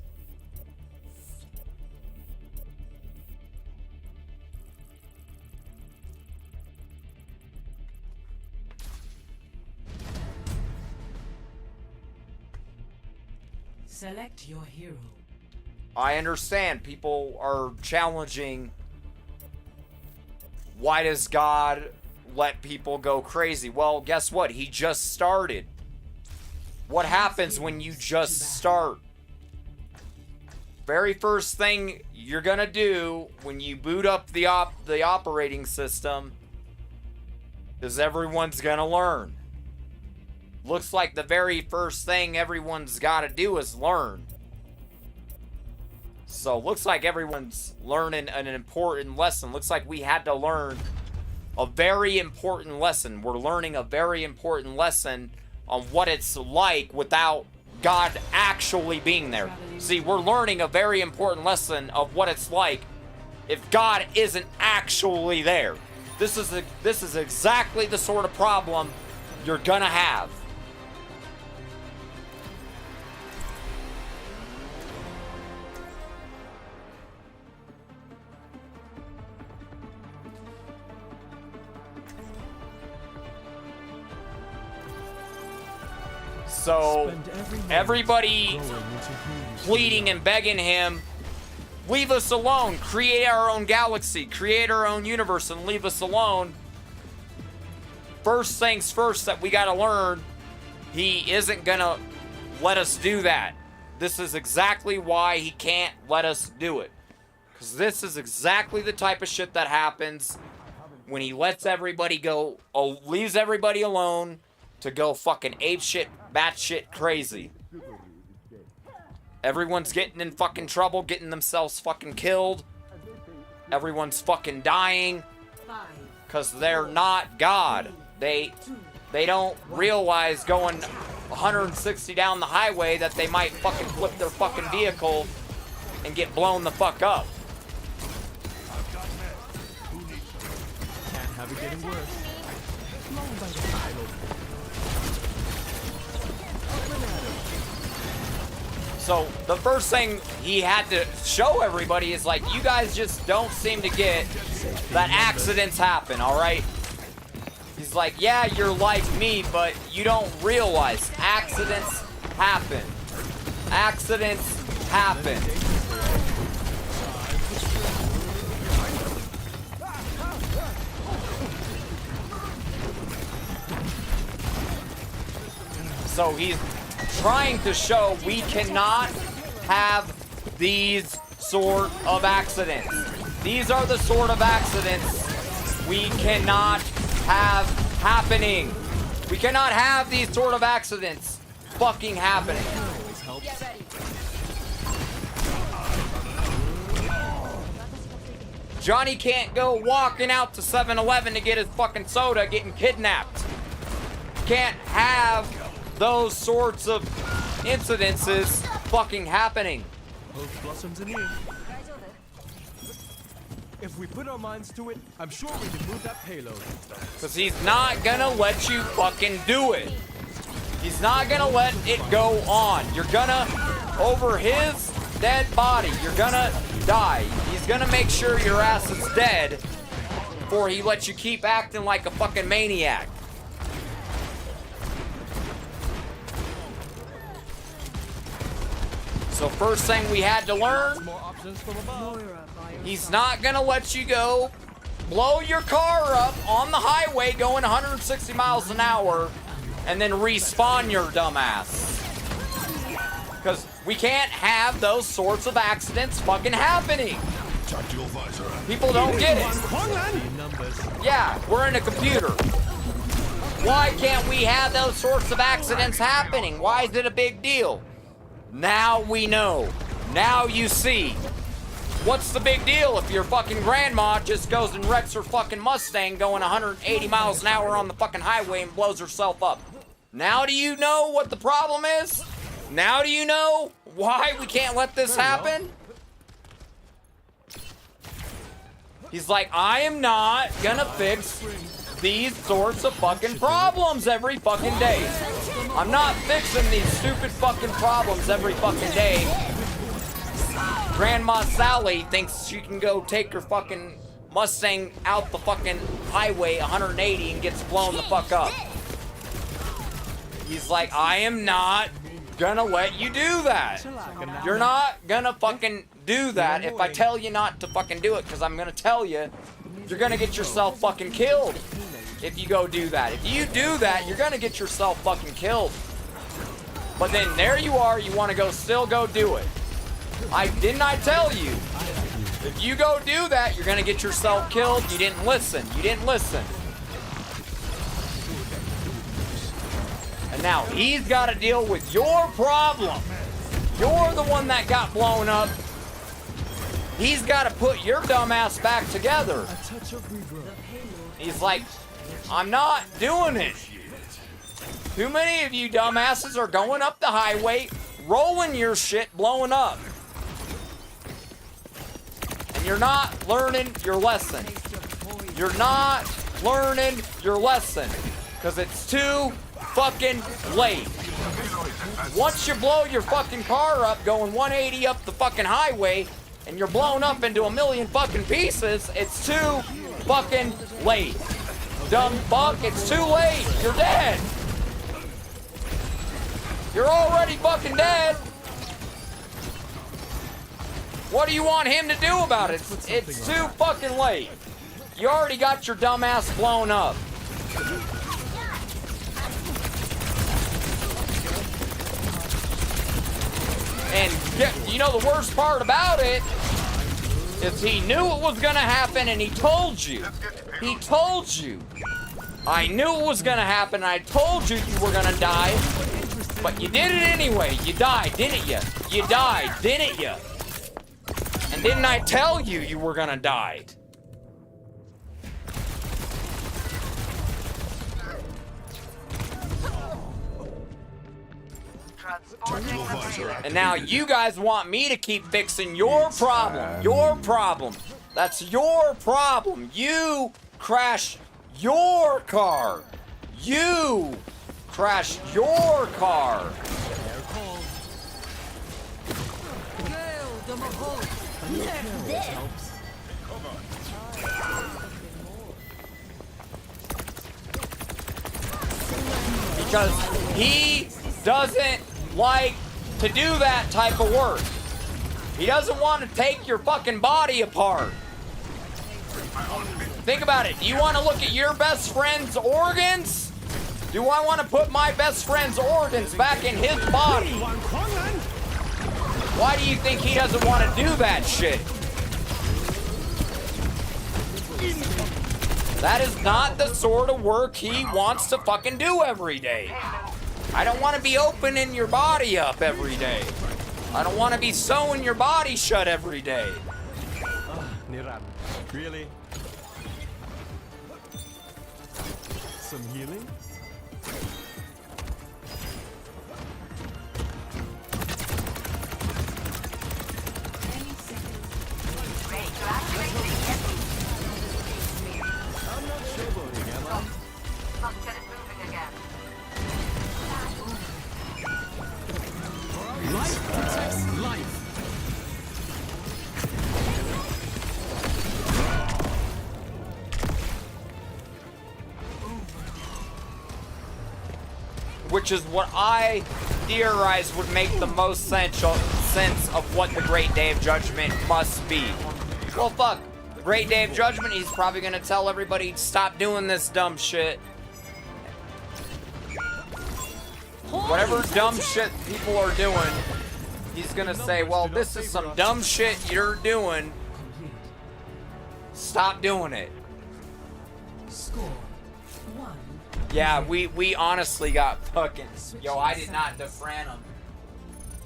Select your hero. I understand people are challenging, why does God let people go crazy? Well, guess what? He just started. What happens when you just start? Very first thing you're gonna do when you boot up the operating system is everyone's gonna learn. Looks like the very first thing everyone's gotta do is learn. So looks like everyone's learning an important lesson. Looks like we had to learn a very important lesson. We're learning a very important lesson on what it's like without God actually being there. See, we're learning a very important lesson of what it's like if God isn't actually there. This is exactly the sort of problem you're gonna have. So everybody pleading and begging him, leave us alone, create our own galaxy, create our own universe, and leave us alone. First things first that we gotta learn, he isn't gonna let us do that. This is exactly why he can't let us do it. Because this is exactly the type of shit that happens when he lets everybody go, leaves everybody alone to go fucking ape shit, batshit crazy. Everyone's getting in fucking trouble, getting themselves fucking killed. Everyone's fucking dying because they're not God. They don't realize going 160 down the highway that they might fucking flip their fucking vehicle and get blown the fuck up. Can't have it getting worse. So the first thing he had to show everybody is like, you guys just don't seem to get that accidents happen, all right? He's like, yeah, you're like me, but you don't realize accidents happen. Accidents happen. So he's trying to show we cannot have these sort of accidents. These are the sort of accidents we cannot have happening. We cannot have these sort of accidents fucking happening. Johnny can't go walking out to 7-Eleven to get his fucking soda getting kidnapped. Can't have those sorts of incidences fucking happening. Hope blossoms anew. If we put our minds to it, I'm sure we can move that payload. Because he's not gonna let you fucking do it. He's not gonna let it go on. You're gonna, over his dead body, you're gonna die. He's gonna make sure your ass is dead before he lets you keep acting like a fucking maniac. So first thing we had to learn, More options from above. he's not gonna let you go blow your car up on the highway going 160 miles an hour and then respawn your dumbass. Because we can't have those sorts of accidents fucking happening. People don't get it. Yeah, we're in a computer. Why can't we have those sorts of accidents happening? Why is it a big deal? Now we know. Now you see. What's the big deal if your fucking grandma just goes and wrecks her fucking Mustang going 180 miles an hour on the fucking highway and blows herself up? Now do you know what the problem is? Now do you know why we can't let this happen? He's like, I am not gonna fix these sorts of fucking problems every fucking day. I'm not fixing these stupid fucking problems every fucking day. Grandma Sally thinks she can go take her fucking Mustang out the fucking highway 180 and gets blown the fuck up. He's like, I am not gonna let you do that. You're not gonna fucking do that if I tell you not to fucking do it, because I'm gonna tell you, you're gonna get yourself fucking killed if you go do that. If you do that, you're gonna get yourself fucking killed. But then there you are, you wanna still go do it. Didn't I tell you? If you go do that, you're gonna get yourself killed. You didn't listen. You didn't listen. And now he's got to deal with your problem. You're the one that got blown up. He's got to put your dumb ass back together. He's like, I'm not doing it. Too many of you dumbasses are going up the highway, rolling your shit, blowing up. And you're not learning your lesson. You're not learning your lesson. Because it's too fucking late. Once you blow your fucking car up going 180 up the fucking highway and you're blown up into a million fucking pieces, it's too fucking late. Dumb fuck, it's too late. You're dead. You're already fucking dead. What do you want him to do about it? It's too fucking late. You already got your dumb ass blown up. And you know the worst part about it is he knew it was gonna happen and he told you. He told you. I knew it was gonna happen. I told you you were gonna die. But you did it anyway. You died, didn't you? You died, didn't you? And didn't I tell you you were gonna die? And now you guys want me to keep fixing your problem. Your problem. That's your problem. You crashed your car. You crashed your car. Because he doesn't like to do that type of work. He doesn't want to take your fucking body apart. Think about it. Do you want to look at your best friend's organs? Do I want to put my best friend's organs back in his body? Why do you think he doesn't want to do that shit? That is not the sort of work he wants to fucking do every day. I don't want to be opening your body up every day. I don't want to be sewing your body shut every day. Niran, really? Some healing? I'm not showboating, am I? Let's get it moving again. Life protects life. Which is what I theorize would make the most sense of what the Great Day of Judgment must be. Well, fuck. The Great Day of Judgment, he's probably gonna tell everybody, stop doing this dumb shit. Whatever dumb shit people are doing, he's gonna say, well, this is some dumb shit you're doing. Stop doing it. Score 1. Yeah, we honestly got fucking... Yo, I did not defran him.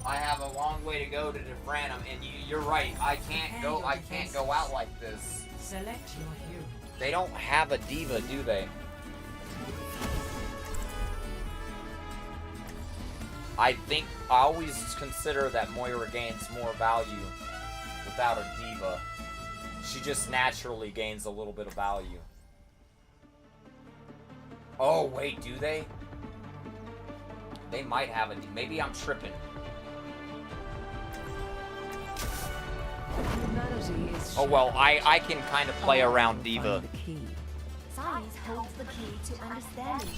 I have a long way to go to defran him, and you're right. I can't go out like this. Select your hero. They don't have a diva, do they? I always consider that Moira gains more value without a diva. She just naturally gains a little bit of value. Oh, wait, do they? They might have a diva. Maybe I'm tripping. Oh, well, I can kind of play around diva. Science holds the key to understanding.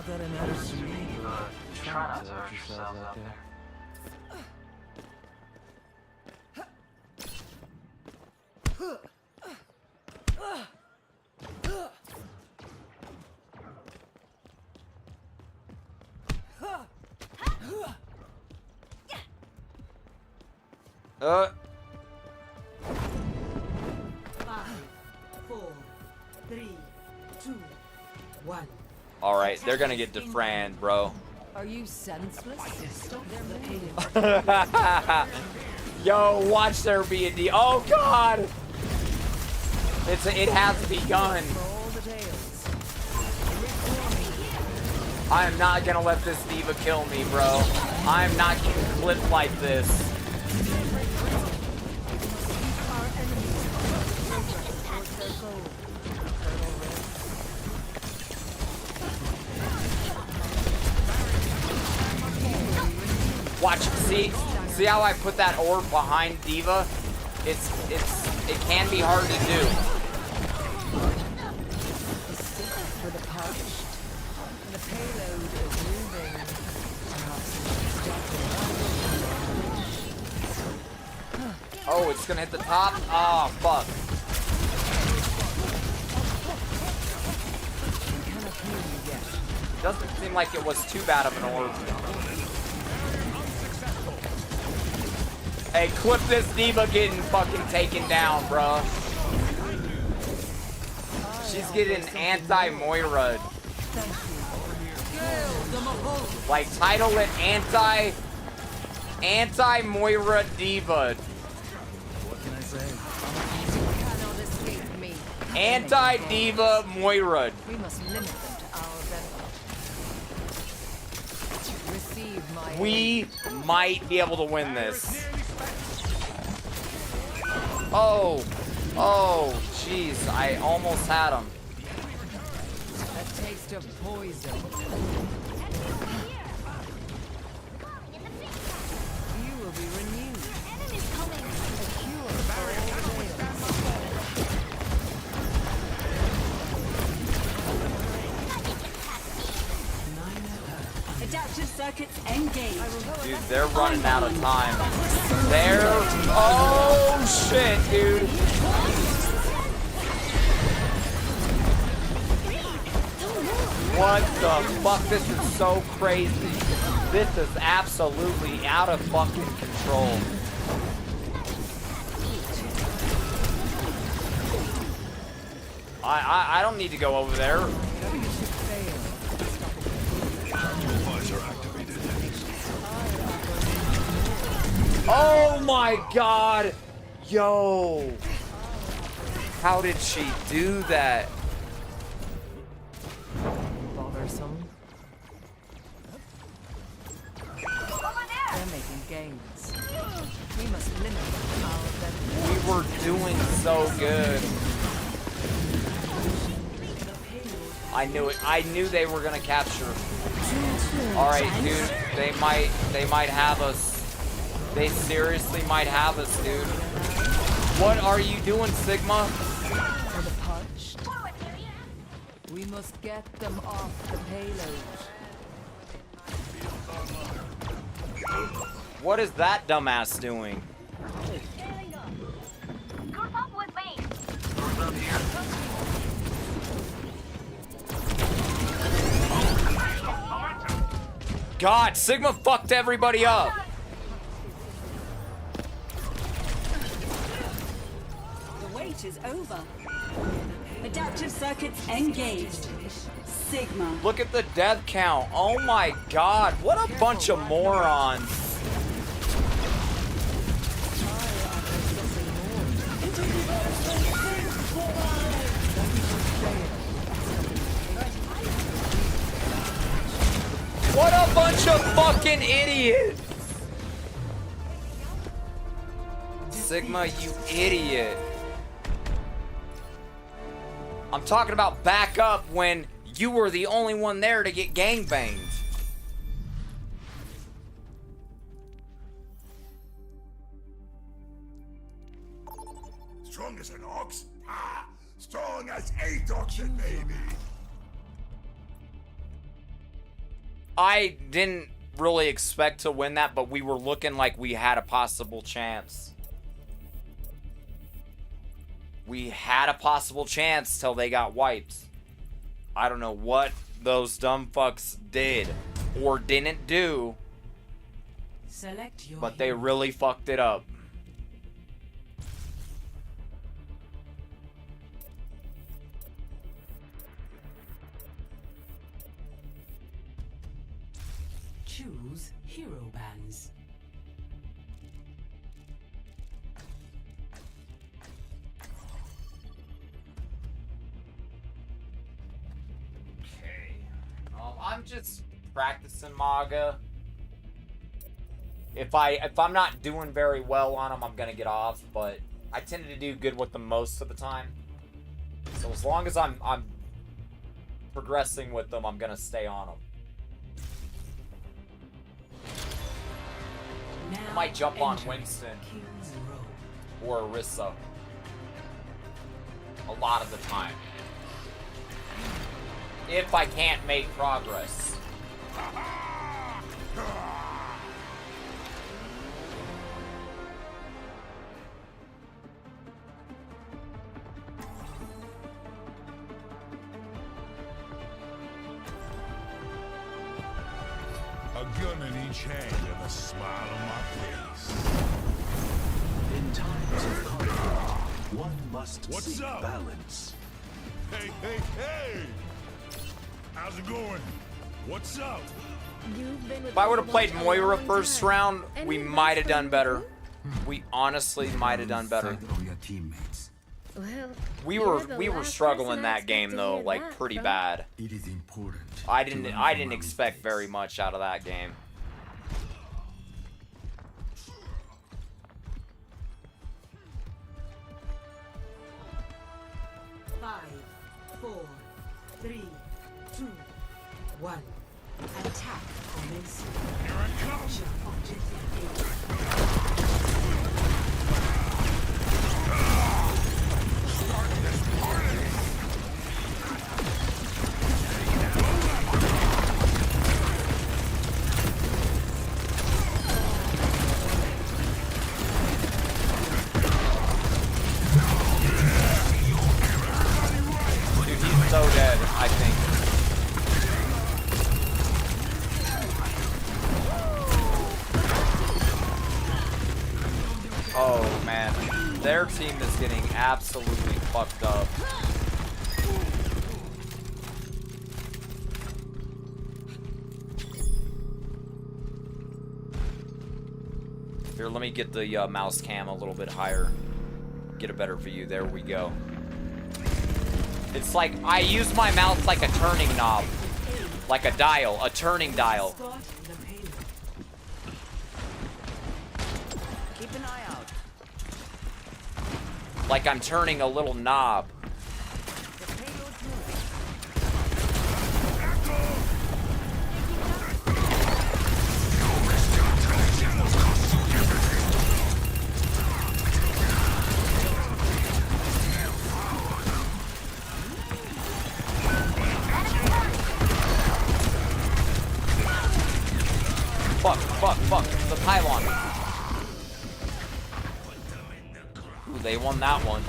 that it matters to me. Try not to hurt yourselves out there. Five, 4, 3, 2, 1. All right, they're gonna get defranned, bro. Are you senseless? Yo, watch there be a D. Oh God! It has begun. I am not gonna let this diva kill me, bro. I am not getting clipped like this. Watch, see how I put that orb behind Diva? It can be hard to do. For the polished. The payload is moving. Oh, it's gonna hit the top? Oh, fuck. Doesn't seem like it was too bad of an orb. Hey, clip this diva getting fucking taken down, bro. She's getting anti-Moira. Like, title it anti-Moira diva. What can I say? Cannot escape me. Anti-diva Moira. We must limit them to our benefit. Receive my We might be able to win this. Oh, jeez, I almost had him. a taste of poison. You will be renewed. A cure for all ails. Adaptive circuits engaged. Dude, they're running out of time. Oh shit, dude. What the fuck? This is so crazy. This is absolutely out of fucking control. I don't need to go over there. Oh my god! Yo! How did she do that? Bothersome. They're making gains. We must limit our benefit. We were doing so good. I knew it. I knew they were gonna capture. Alright, dude. They might have us. They seriously might have us, dude. What are you doing, Sigma? For the parched. We must get them off the payload. What is that dumbass doing? Group up with me. God, Sigma fucked everybody up. The wait is over. Adaptive circuits engaged. Sigma. Look at the death count. Oh my god, what a bunch of morons. What a bunch of fucking idiots. Sigma, you idiot. I'm talking about back up when you were the only one there to get gangbanged. Strong as an ox? Ha! Strong as 8 oxen, baby! I didn't really expect to win that, but we were looking like we had a possible chance. We had a possible chance till they got wiped. I don't know what those dumb fucks did or didn't do, Select your but they hero. really fucked it up. Choose hero bands. Okay. I'm just practicing MAGA. If I'm not doing very well on them, I'm gonna get off. But I tend to do good with them most of the time. So as long as I'm progressing with them, I'm gonna stay on them. Now I might jump on entering Winston King's Row. or Orisa. A lot of the time. If I can't make progress. A gun in each hand and a smile on my face. In times of conflict, one must What's seek up? balance. Hey, hey, hey! How's it going? What's up? If I would have played Moira first round, we might have done better. We honestly might have done better. Thank all your teammates. Well, We were struggling that game though, like pretty bad. It is important. I to didn't learn I from didn't our expect mistakes. very much out of that game. Five, 4, 3, 2, 1. Attack commencing. Here I come! Capture objective A. Dude, he's so dead, I think. Oh man, their team is getting absolutely fucked up. Here, let me get the mouse cam a little bit higher. Get a better view. There we go. It's like I use my mouse like a turning knob, like a dial, a turning dial. Spot the payload. Keep an eye out. Like I'm turning a little knob. The payload's moving. Fuck, the pylon. Ooh, they won that one.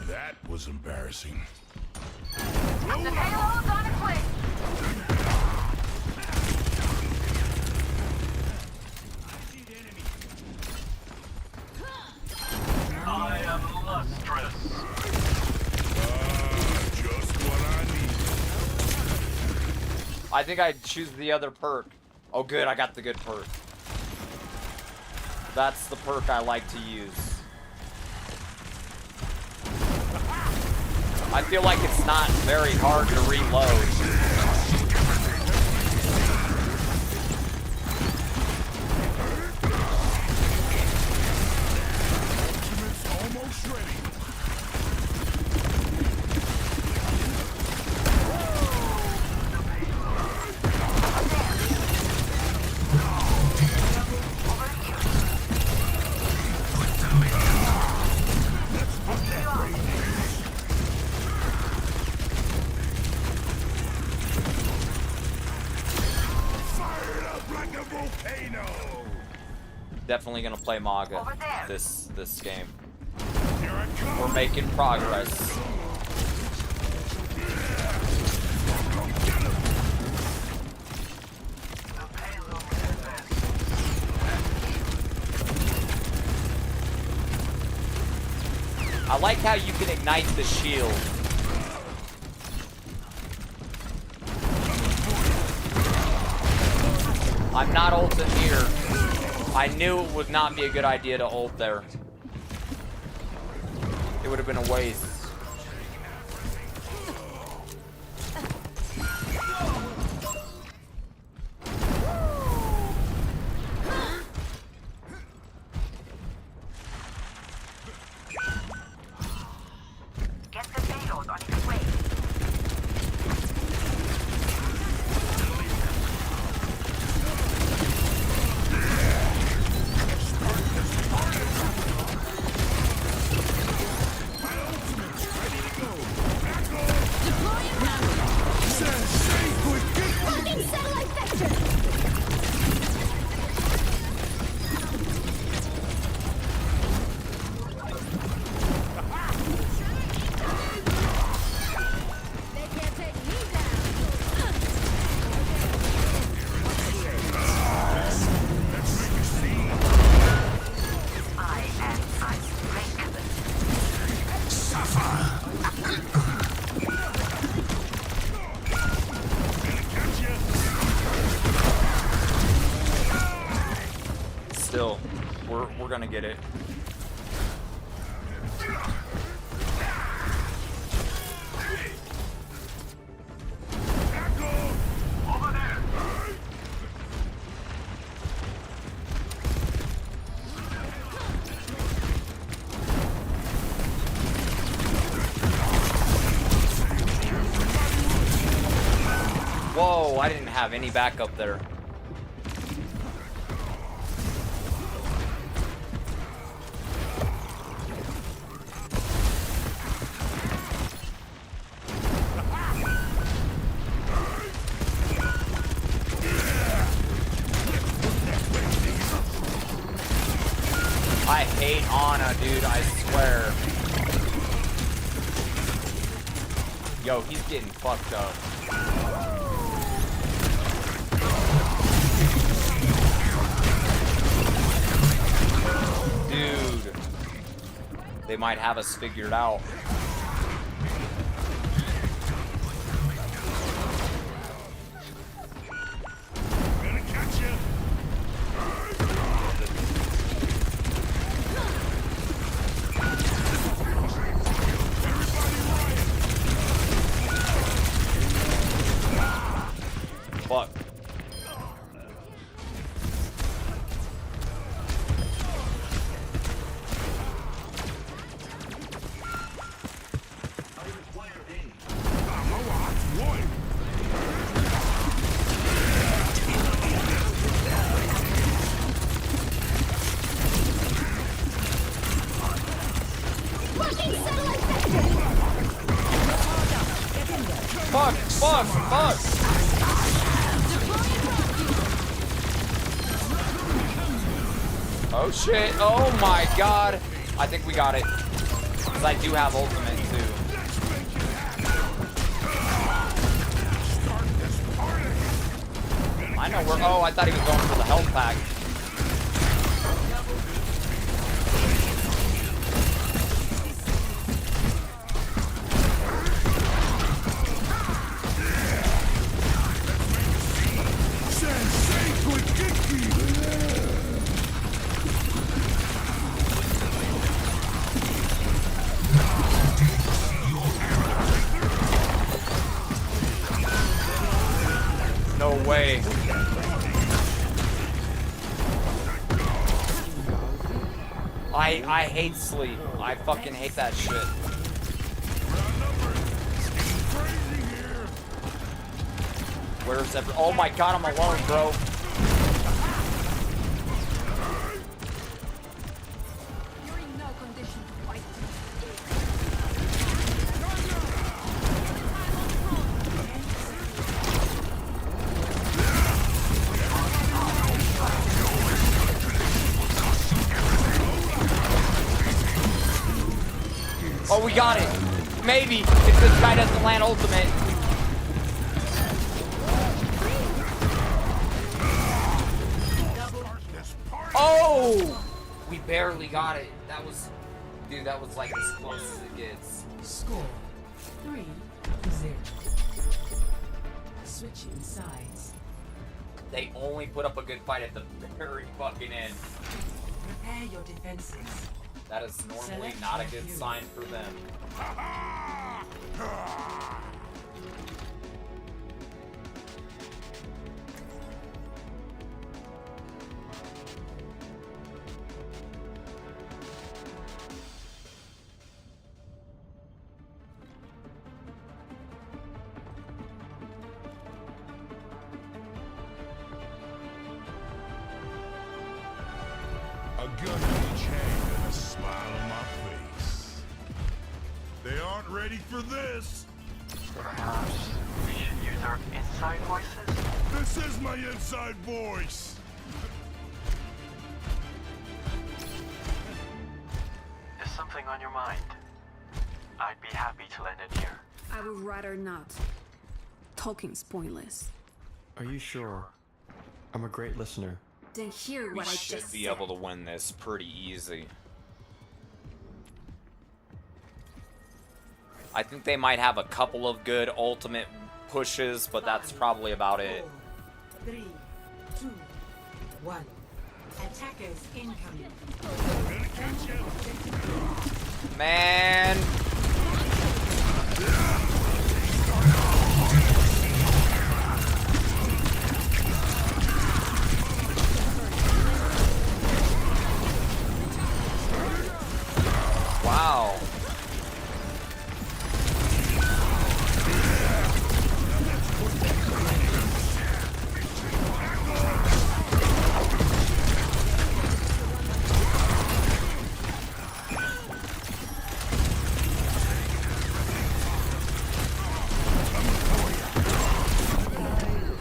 That was embarrassing. the payload's on its way. I am lustrous. Just what I need. I think I'd choose the other perk. Oh good, I got the good perk. That's the perk I like to use. I feel like it's not very hard to reload. Ultimate's almost ready. volcano. Definitely gonna play Maga Over there. this game. Here I come. We're making progress. I like how you can ignite the shield. I'm not ulting here. I knew it would not be a good idea to ult there. It would have been a waste. Get the payload on its way. I am icebreaker. Still, we're gonna get it. Over there. Whoa, I didn't have any backup there. I hate Ana, dude, I swear. Yo, he's getting fucked up. Dude. They might have us figured out. Gonna catch you. Fuck. Fuck, fuck, fuck! Oh shit, oh my god! I think we got it. Because I do have ultimate too. I know where, oh, I thought he was going for the health pack. No way. I hate sleep. I fucking hate that shit. Where's every? Oh my god, I'm alone, bro. You're in no condition to fight. Oh, we got it. Maybe if this guy doesn't land ultimate. Oh, we barely got it. That was, dude, that was like as close as it gets. Score 3-0. Switching sides. They only put up a good fight at the very fucking end. Prepare your defenses. That is normally not a good sign for them. A gun in each hand and a smile on my face. They aren't ready for this. Perhaps we should use our inside voices? This is my inside voice. Is something on your mind? I'd be happy to lend an ear. I would rather not. Talking's pointless. Are you sure? I'm a great listener. Then hear We what I should just be said. able to win this pretty easy. I think they might have a couple of good ultimate pushes, but that's probably about it. 4, 3, 2, 1. Attackers incoming. Man. Wow.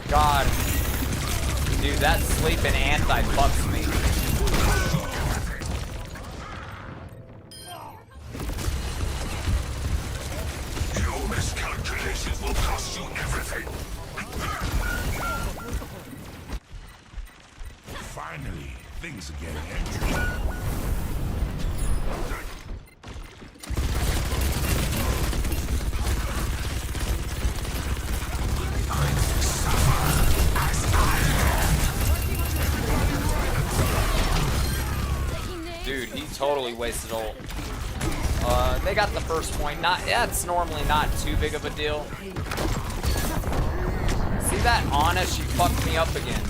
God. Dude, that sleeping anti-fucks me. Your miscalculations will cost you everything. Finally, things are getting interesting. Dude, he totally wasted ult. They got the first point. That's normally not too big of a deal. See that Ana? She fucked me up again.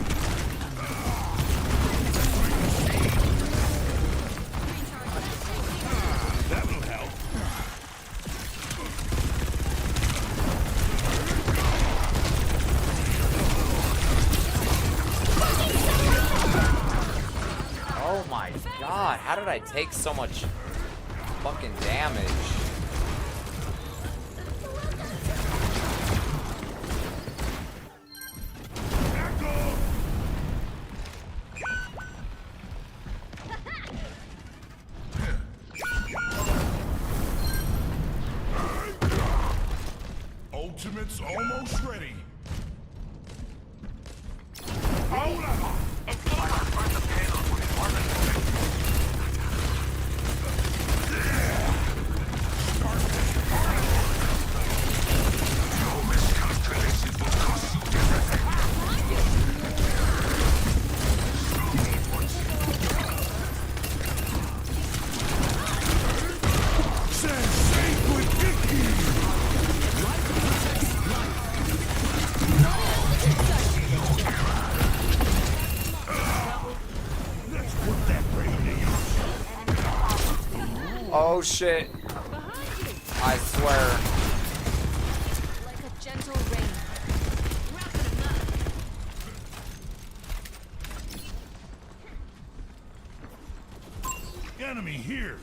That'll help. Oh my god, how did I take so much fucking damage? Ultimate's almost ready. It's game on. Oh shit. I swear. Like a gentle rain. Enemy here.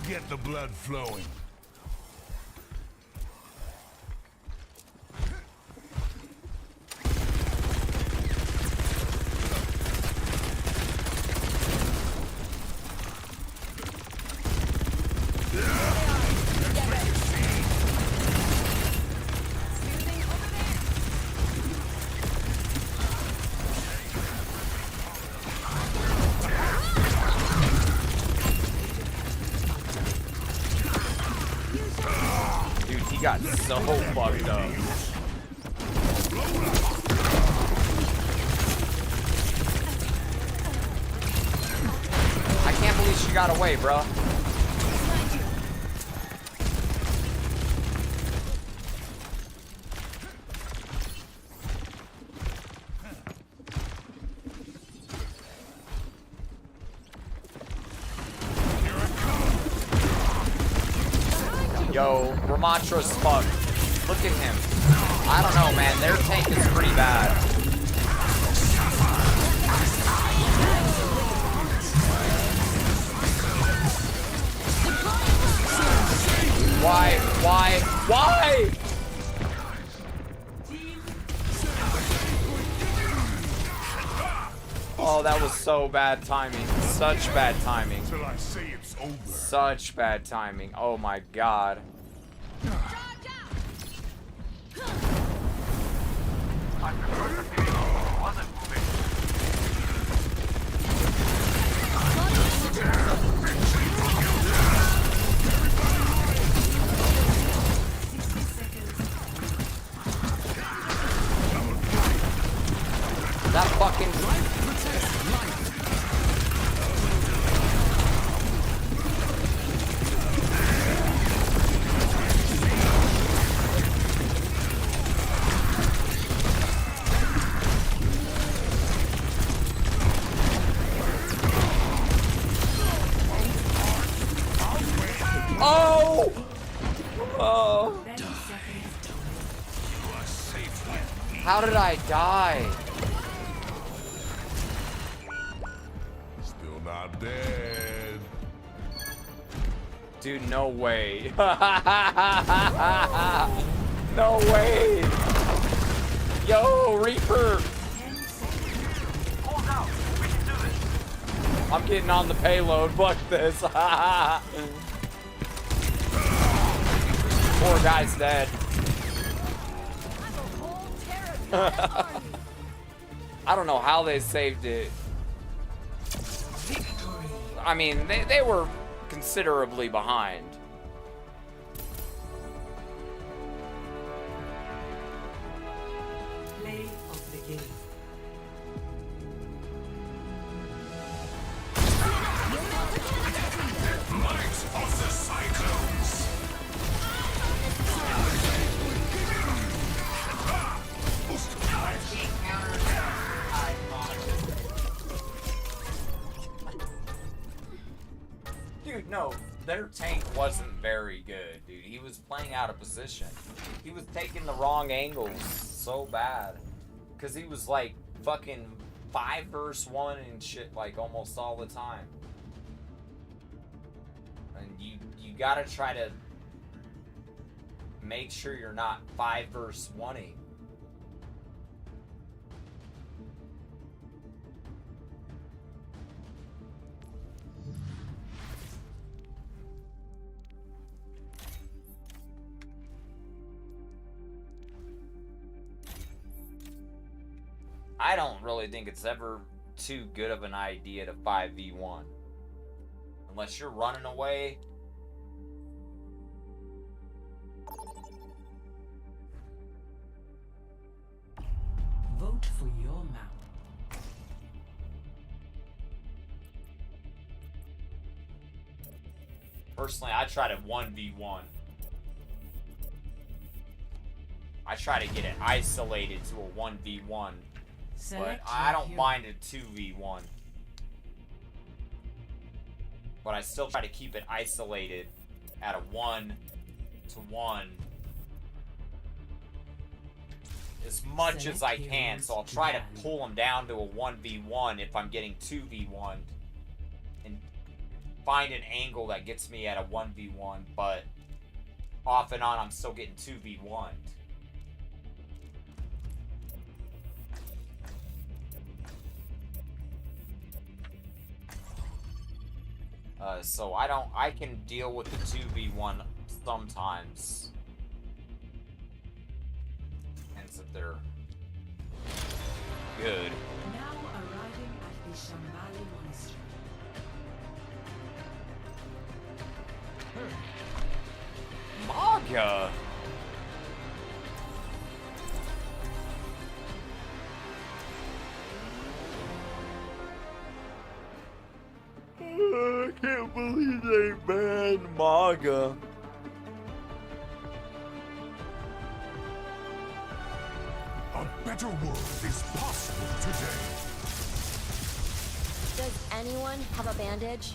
get the blood flowing. Dude, he got so fucked up. I can't believe she got away, bro. Yo, Ramontra's fucked. Look at him. I don't know, man. Their tank is pretty bad. Why? Why? Oh, that was so bad timing. Such bad timing. Till I say it's over. Such bad timing. Oh my god. I prefer the payload wasn't moving. That fucking Oh! Oh. How did I die? Still not dead. Dude, no way. No way. Yo, Reaper. Hold out. We can do this. I'm getting on the payload. Fuck this. Poor guy's dead. I don't know how they saved it. I mean, they were considerably behind. Play of the game. Might of the Cyclones. Dude, no, their tank wasn't very good, dude. He was playing out of position. He was taking the wrong angles so bad. Because he was like fucking 5 versus 1 and shit like almost all the time. And you gotta try to make sure you're not 5 versus 1-ing. I don't really think it's ever too good of an idea to 5v1. Unless you're running away. Vote for your mount. Personally, I try to 1v1. I try to get it isolated to a 1v1. But I don't mind a 2v1. But I still try to keep it isolated at a 1-to-1 as much as I can. So I'll try to pull them down to a 1v1 if I'm getting 2v1. And find an angle that gets me at a 1v1, but off and on I'm still getting 2v1'd. So I can deal with the 2v1 sometimes. And sit there. Good. Now arriving at the Shambhala Monastery. Maga! I can't believe they banned Maga. A better world is possible today. Does anyone have a bandage?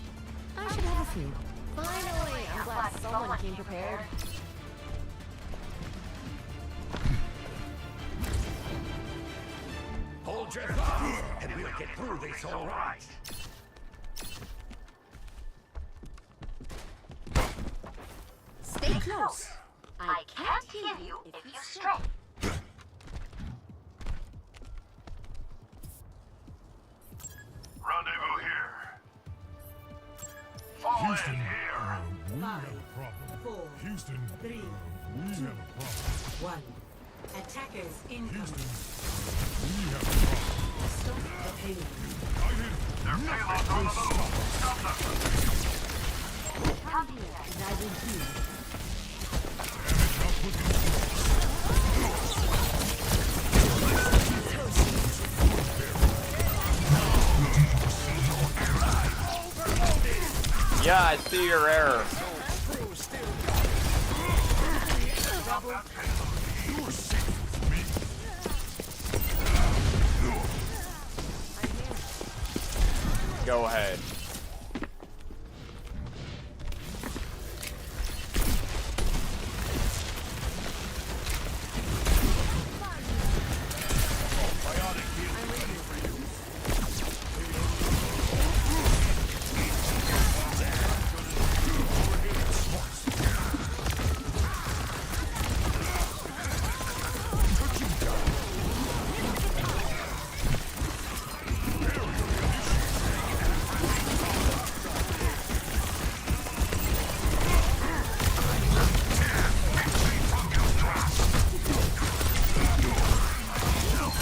I should have a few. Finally! I'm glad someone came prepared. Hold your thoughts, and we'll get through this all right. Stay close. I can't hear you if you stray. Rendezvous here. Fall Houston, in here. we have a problem. 4, Houston, 3, we have a problem. 1. Attackers incoming. Houston, we have a problem. Stop the payload. Their payload's on the move. Stop them. Come here, and I will heal. Yeah, I see your error. Go ahead.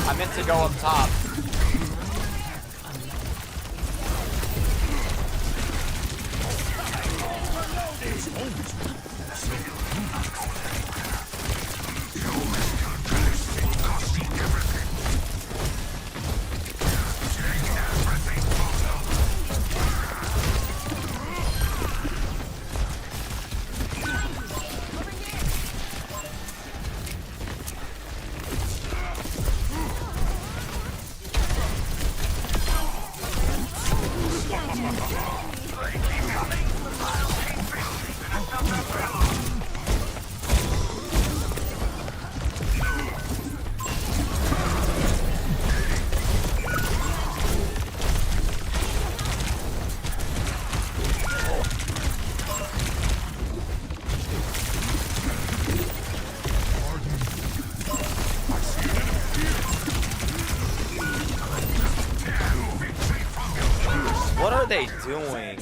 I meant to go up top. What are they doing?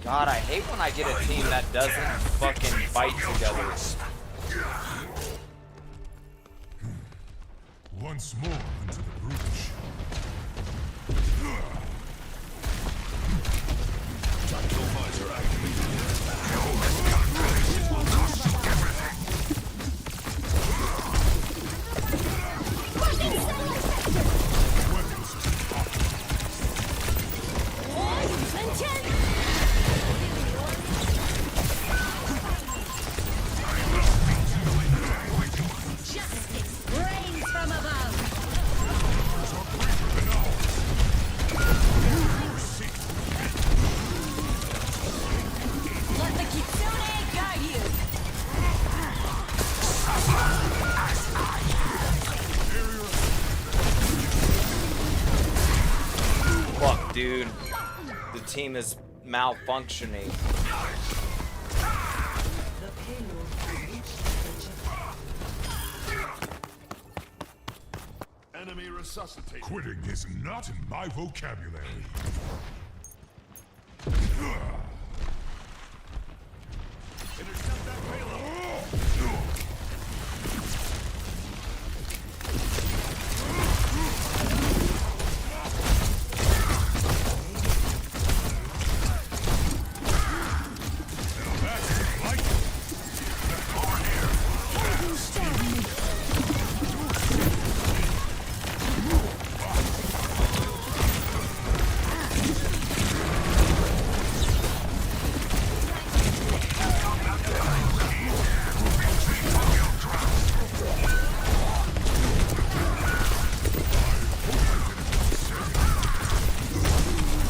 God, I hate when I get a team that doesn't fucking fight together. Once more into the breach. Tactical visor activated. Will cost you everything. Fuck, dude. The team is malfunctioning. Enemy resuscitated. Quitting is not in my vocabulary. Intercept that payload.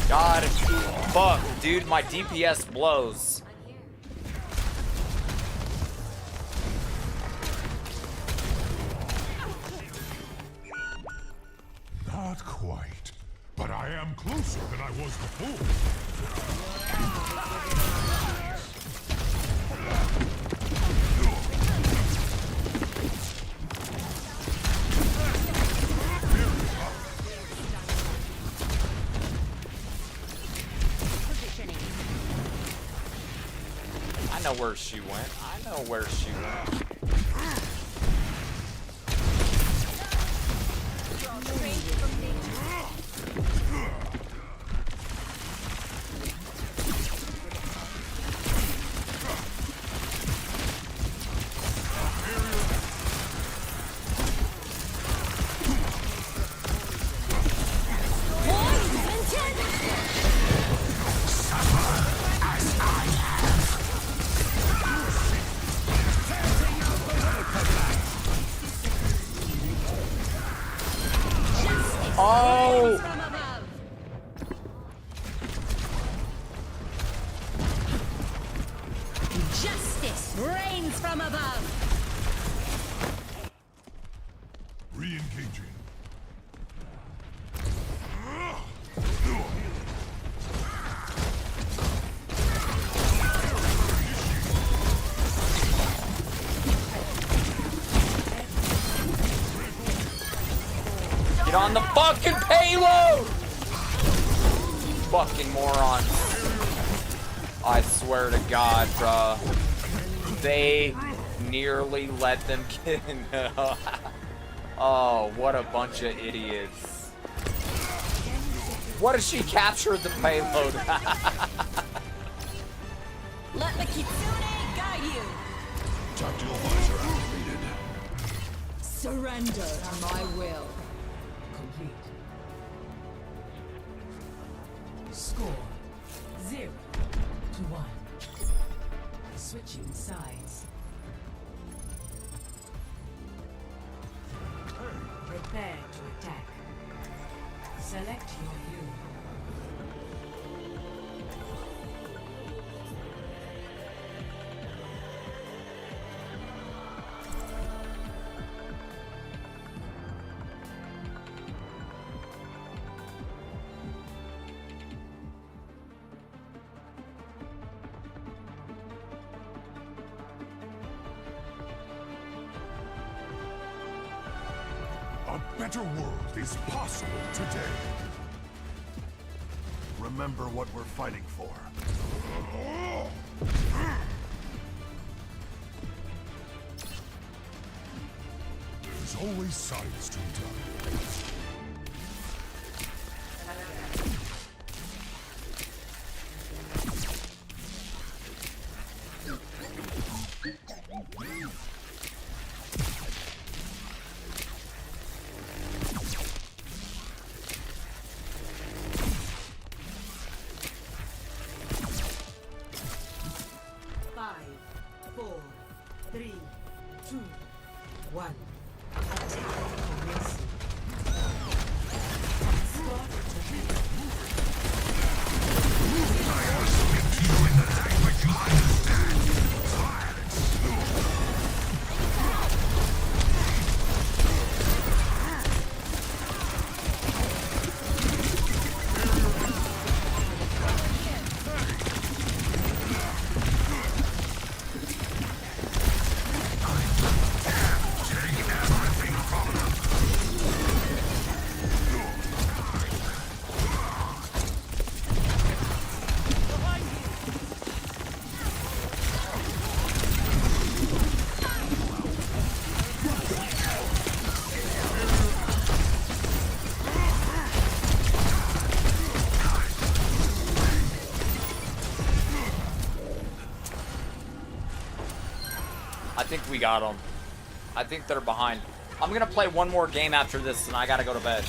God, fuck, dude, my DPS blows. Not quite, but I am closer than I was before. I know where she went. I know where she went. Oh! Justice reigns from above. Re-engaging. Get on the fucking payload! Fucking moron. I swear to God, bruh. They nearly let them get in. Oh, what a bunch of idiots. What if she captured the payload? Let the Kitsune guide you. Tactical visor activated. Surrender to my will. Complete. Score 0-1. Switching sides. Prepare to attack. Select your hero. A better world is possible today. Remember what we're fighting for. There's always science to be done. I think we got them. I think they're behind. I'm gonna play one more game after this, and I gotta go to bed.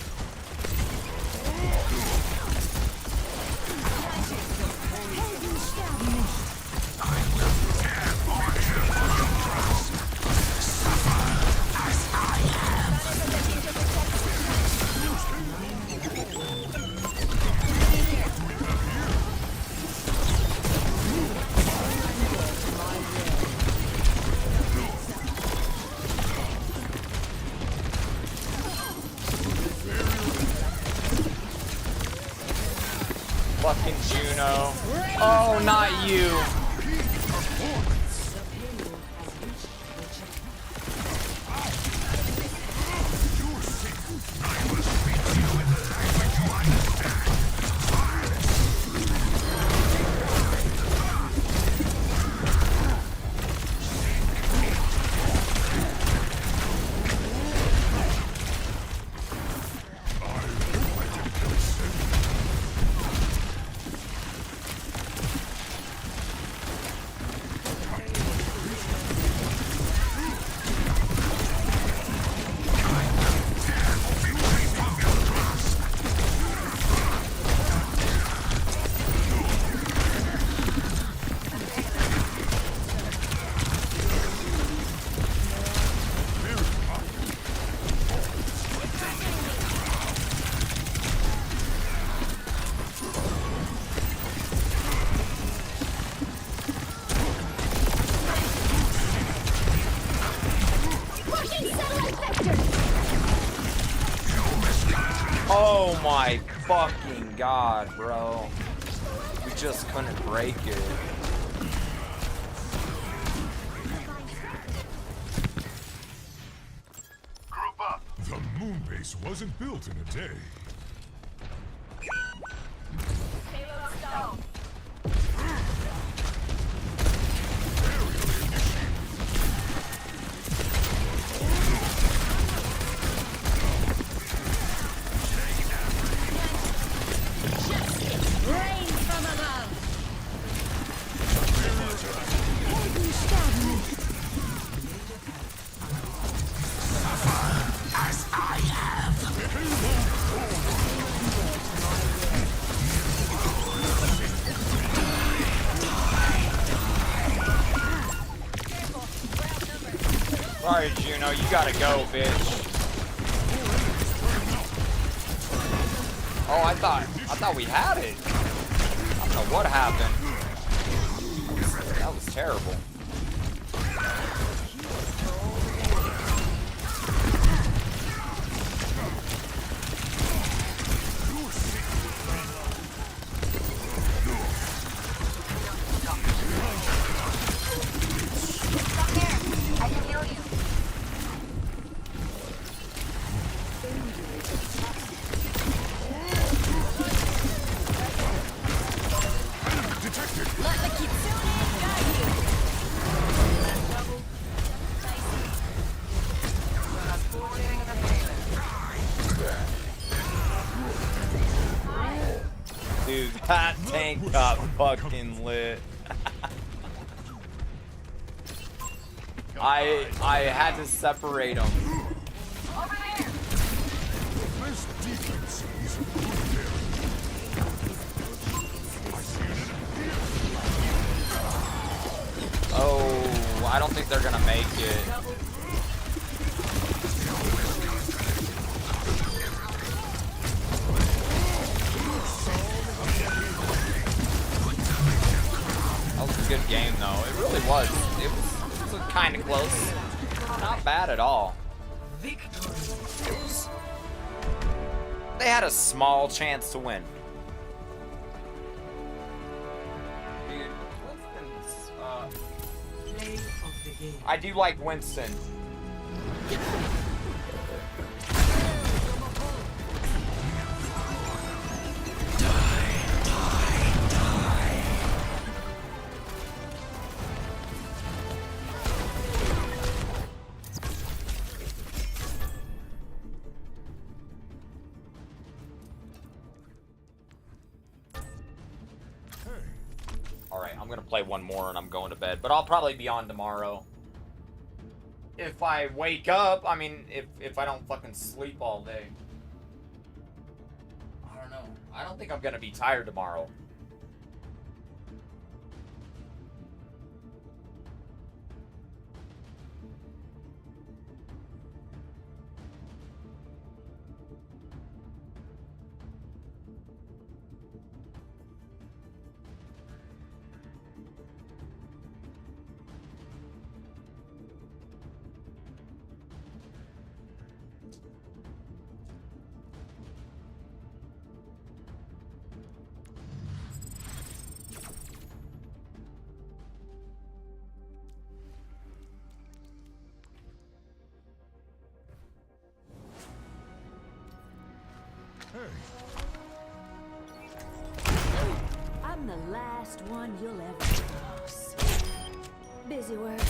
Fucking Juno. Oh, not you. Oh my fucking god, bro. We just couldn't break it. Group up. The moon base wasn't built in a day. Sorry, Juno, you gotta go, bitch. Oh, I thought we had it. I don't know what happened. That was terrible. Dude, that tank got fucking lit. I had to separate them. Oh, I don't think they're gonna make it. That was a good game, though. It really was. It was kind of close. Not bad at all. They had a small chance to win. Dude, Winston's, I do like Winston. Alright, I'm gonna play one more and I'm going to bed. But I'll probably be on tomorrow. if I wake up, I mean, if I don't fucking sleep all day. I don't know. I don't think I'm gonna be tired tomorrow. I'm the last one you'll ever cross. Busy work.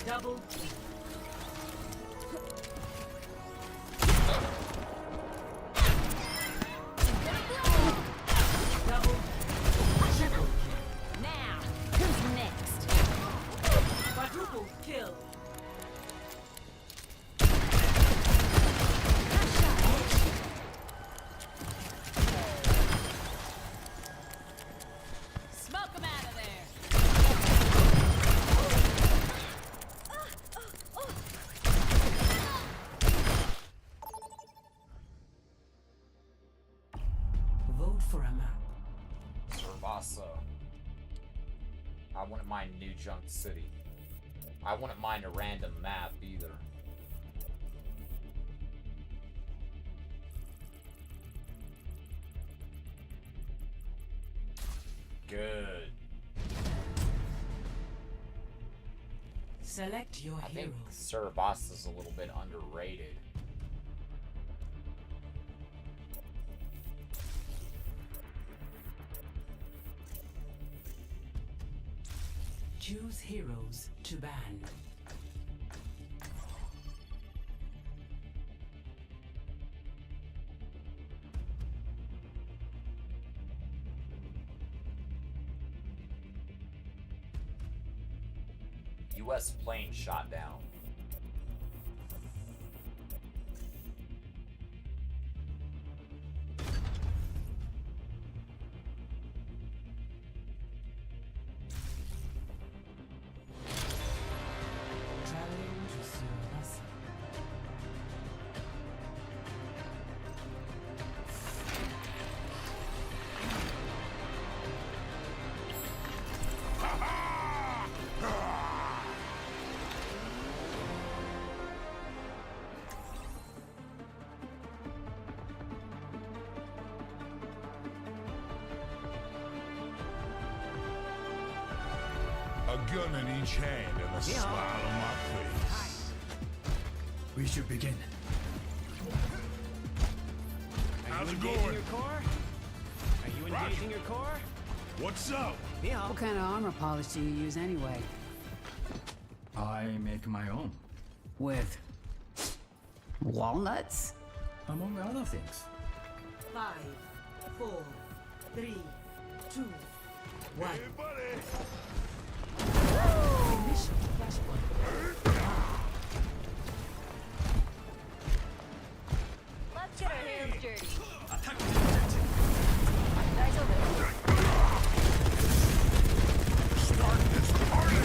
Double. Double. Triple. Now, who's next? Quadruple kill. Smoke 'em out of there. Vote for a map. Cervasa. I wouldn't mind New Junk City. I wouldn't mind a random map either. Good. Select your I think heroes. Cervasa's a little bit underrated. Choose heroes to ban. U.S. plane shot down. Traveling to Cervasa. A gun in each hand and a smile on my face. We should begin. How's it going? Your core? Are you engaging your core? What's up? What kind of armor polish do you use anyway? I make my own, With walnuts? among other things. 5, 4, 3, 2, 1. Hey, buddy. Initial flashpoint. Let's get our hands dirty. Attack the objective. Guys over there. Start this party.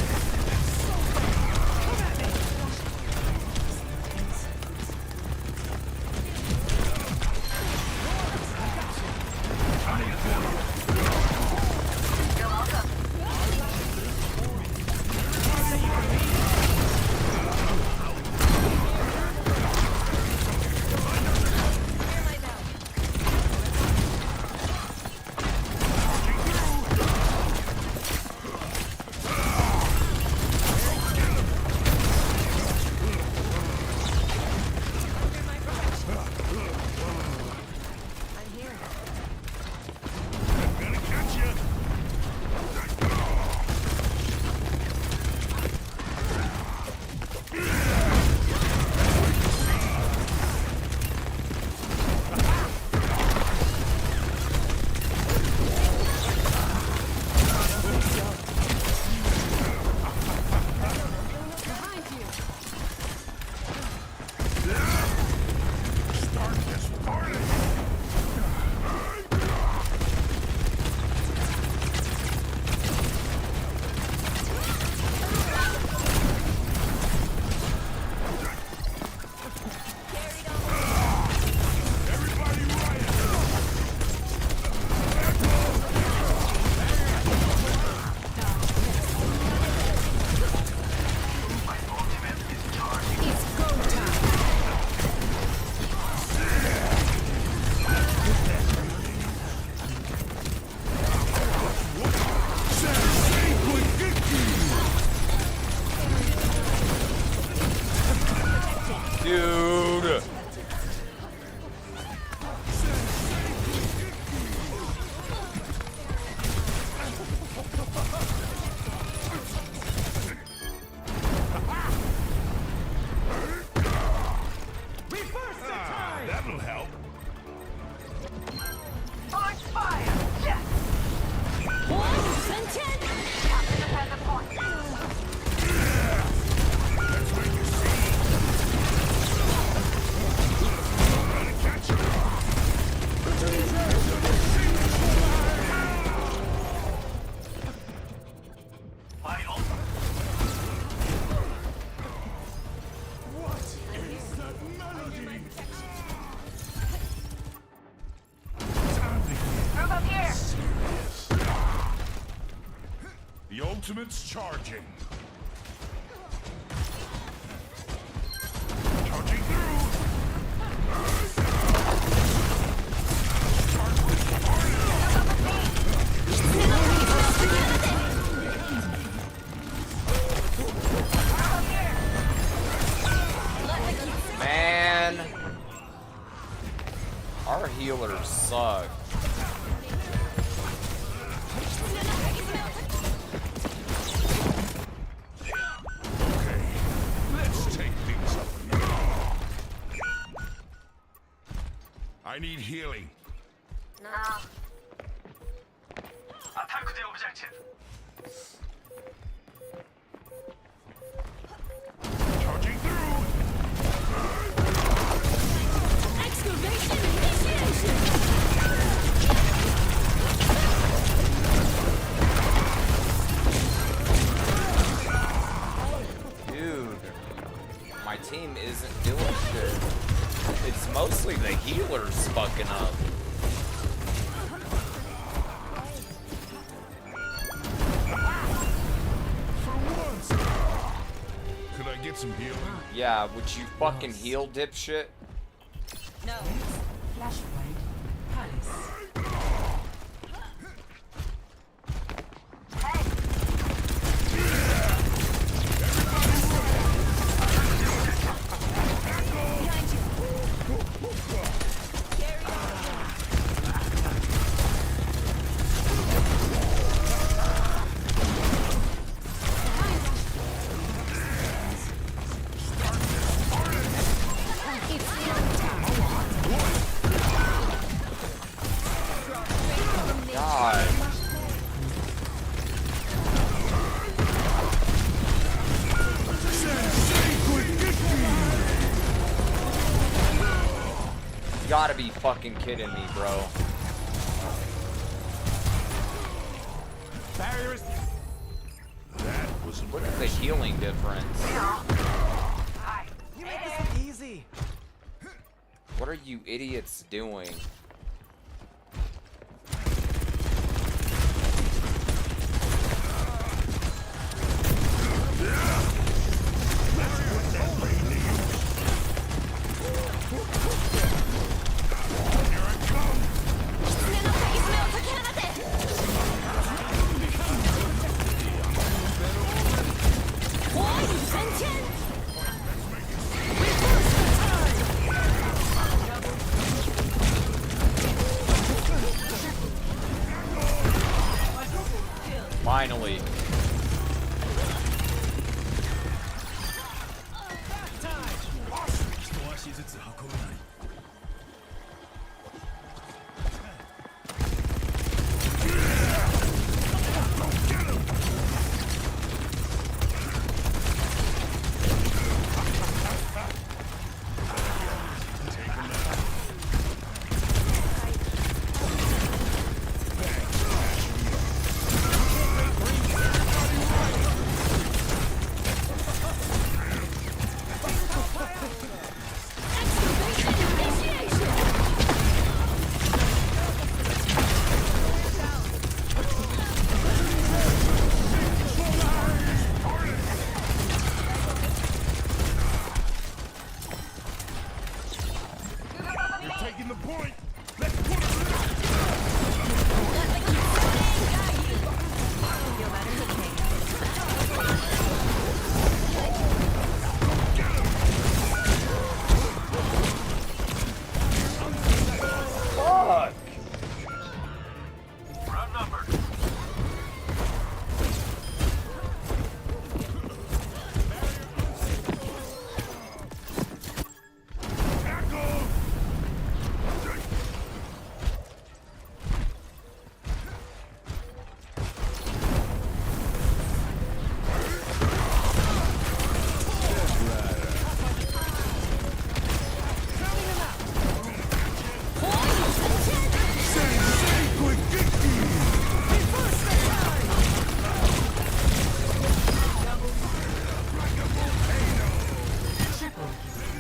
The ultimate's charging. Charging through. Man, our healers suck. I need healing. No. Attack the objective. Charging through. Excavation initiation! Dude, my team isn't doing shit. It's mostly the healers fucking up. For once. Could I get some healing? Yeah, would you fucking heal, dipshit? No. Flashpoint. Palace. God. You gotta be fucking kidding me, bro. Barriers. That was Look at the healing difference. You make this easy. What are you idiots doing? Finally. taking the point. Fuck! Round number.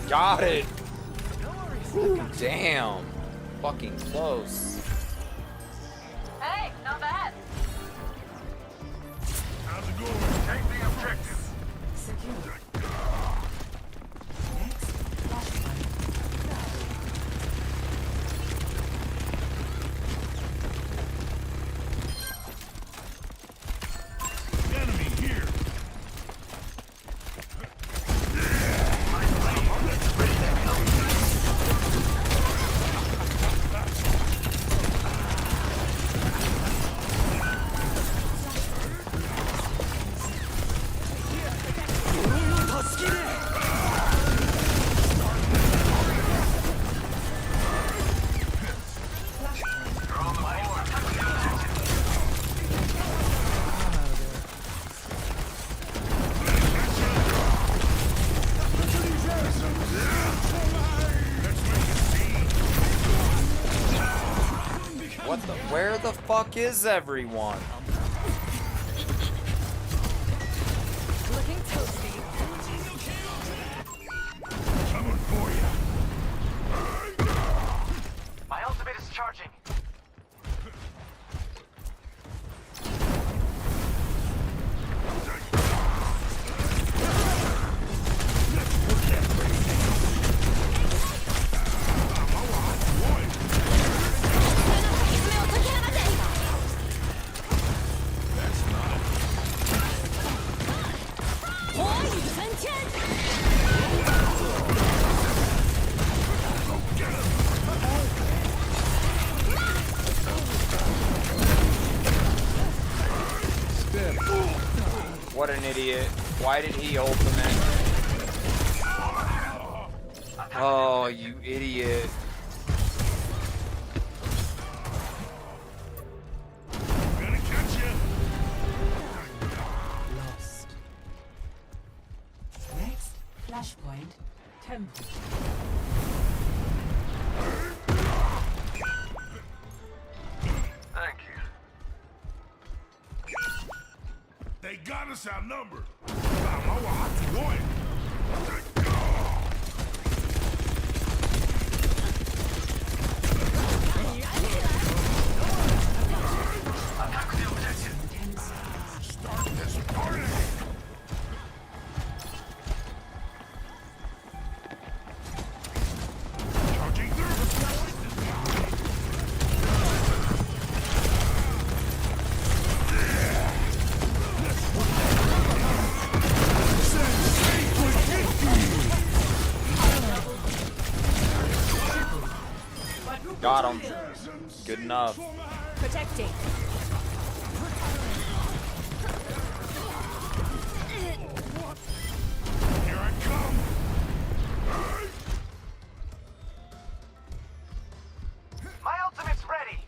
Got it! Ooh, damn. Fucking close. Hey, not bad. fuck is everyone? Looking toasty. Coming for you. My ultimate is charging. What an idiot. Why did he ultimate? Oh, you idiot. Gonna catch you. Lost. Next flashpoint, temple. Thank you. They got us outnumbered. One. Start this party. Charging Got him. Good enough. Protecting. Here I come. My ultimate's ready.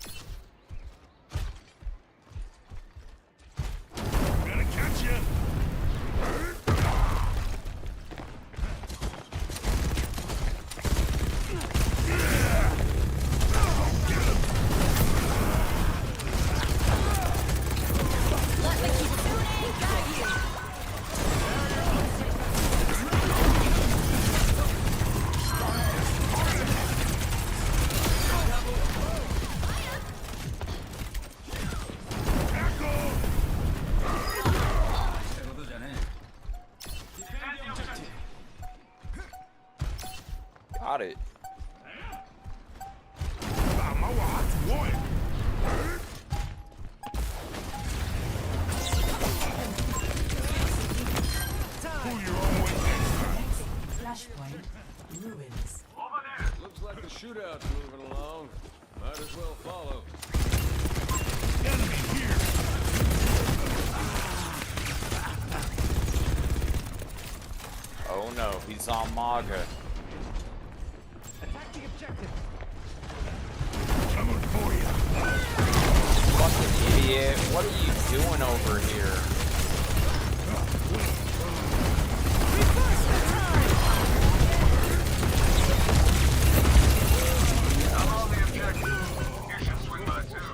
Gonna catch you. Got it. Pull your own way next time. Flashpoint, ruins. Over there. Looks like the shootout's moving along. Might as well follow. Enemy here. Oh no, he's on Maga. Attack the objective. Coming for you. Fucking idiot. What are you doing over here? I'm on the objective. You should swing by too.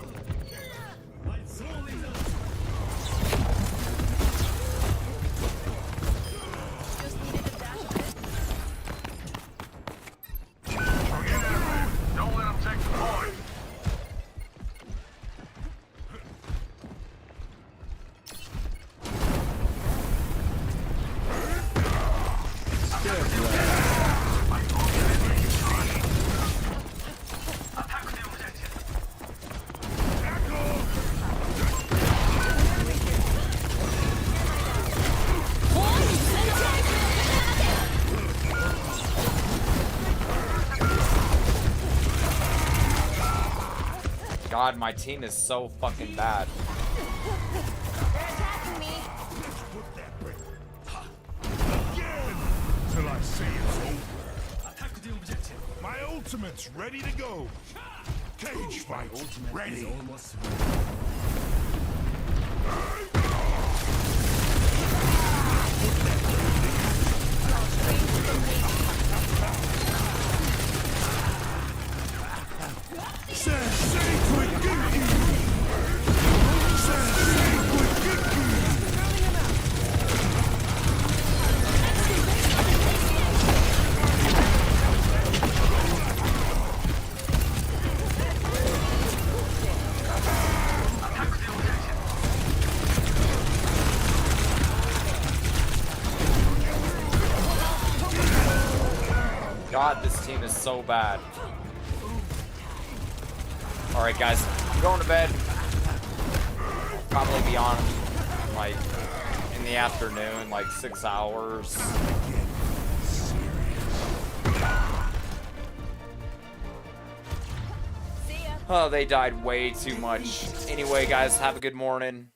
Don't let him take the point. God, my team is so fucking bad. Again. Till I say it's over. Attack the objective. My ultimate's ready to go. Cage fight ready. Almost Sensei quick duty. God, this team is so bad. Alright, guys. I'm going to bed. Probably be on, like, in the afternoon, like 6 hours. Oh, they died way too much. Anyway, guys, have a good morning.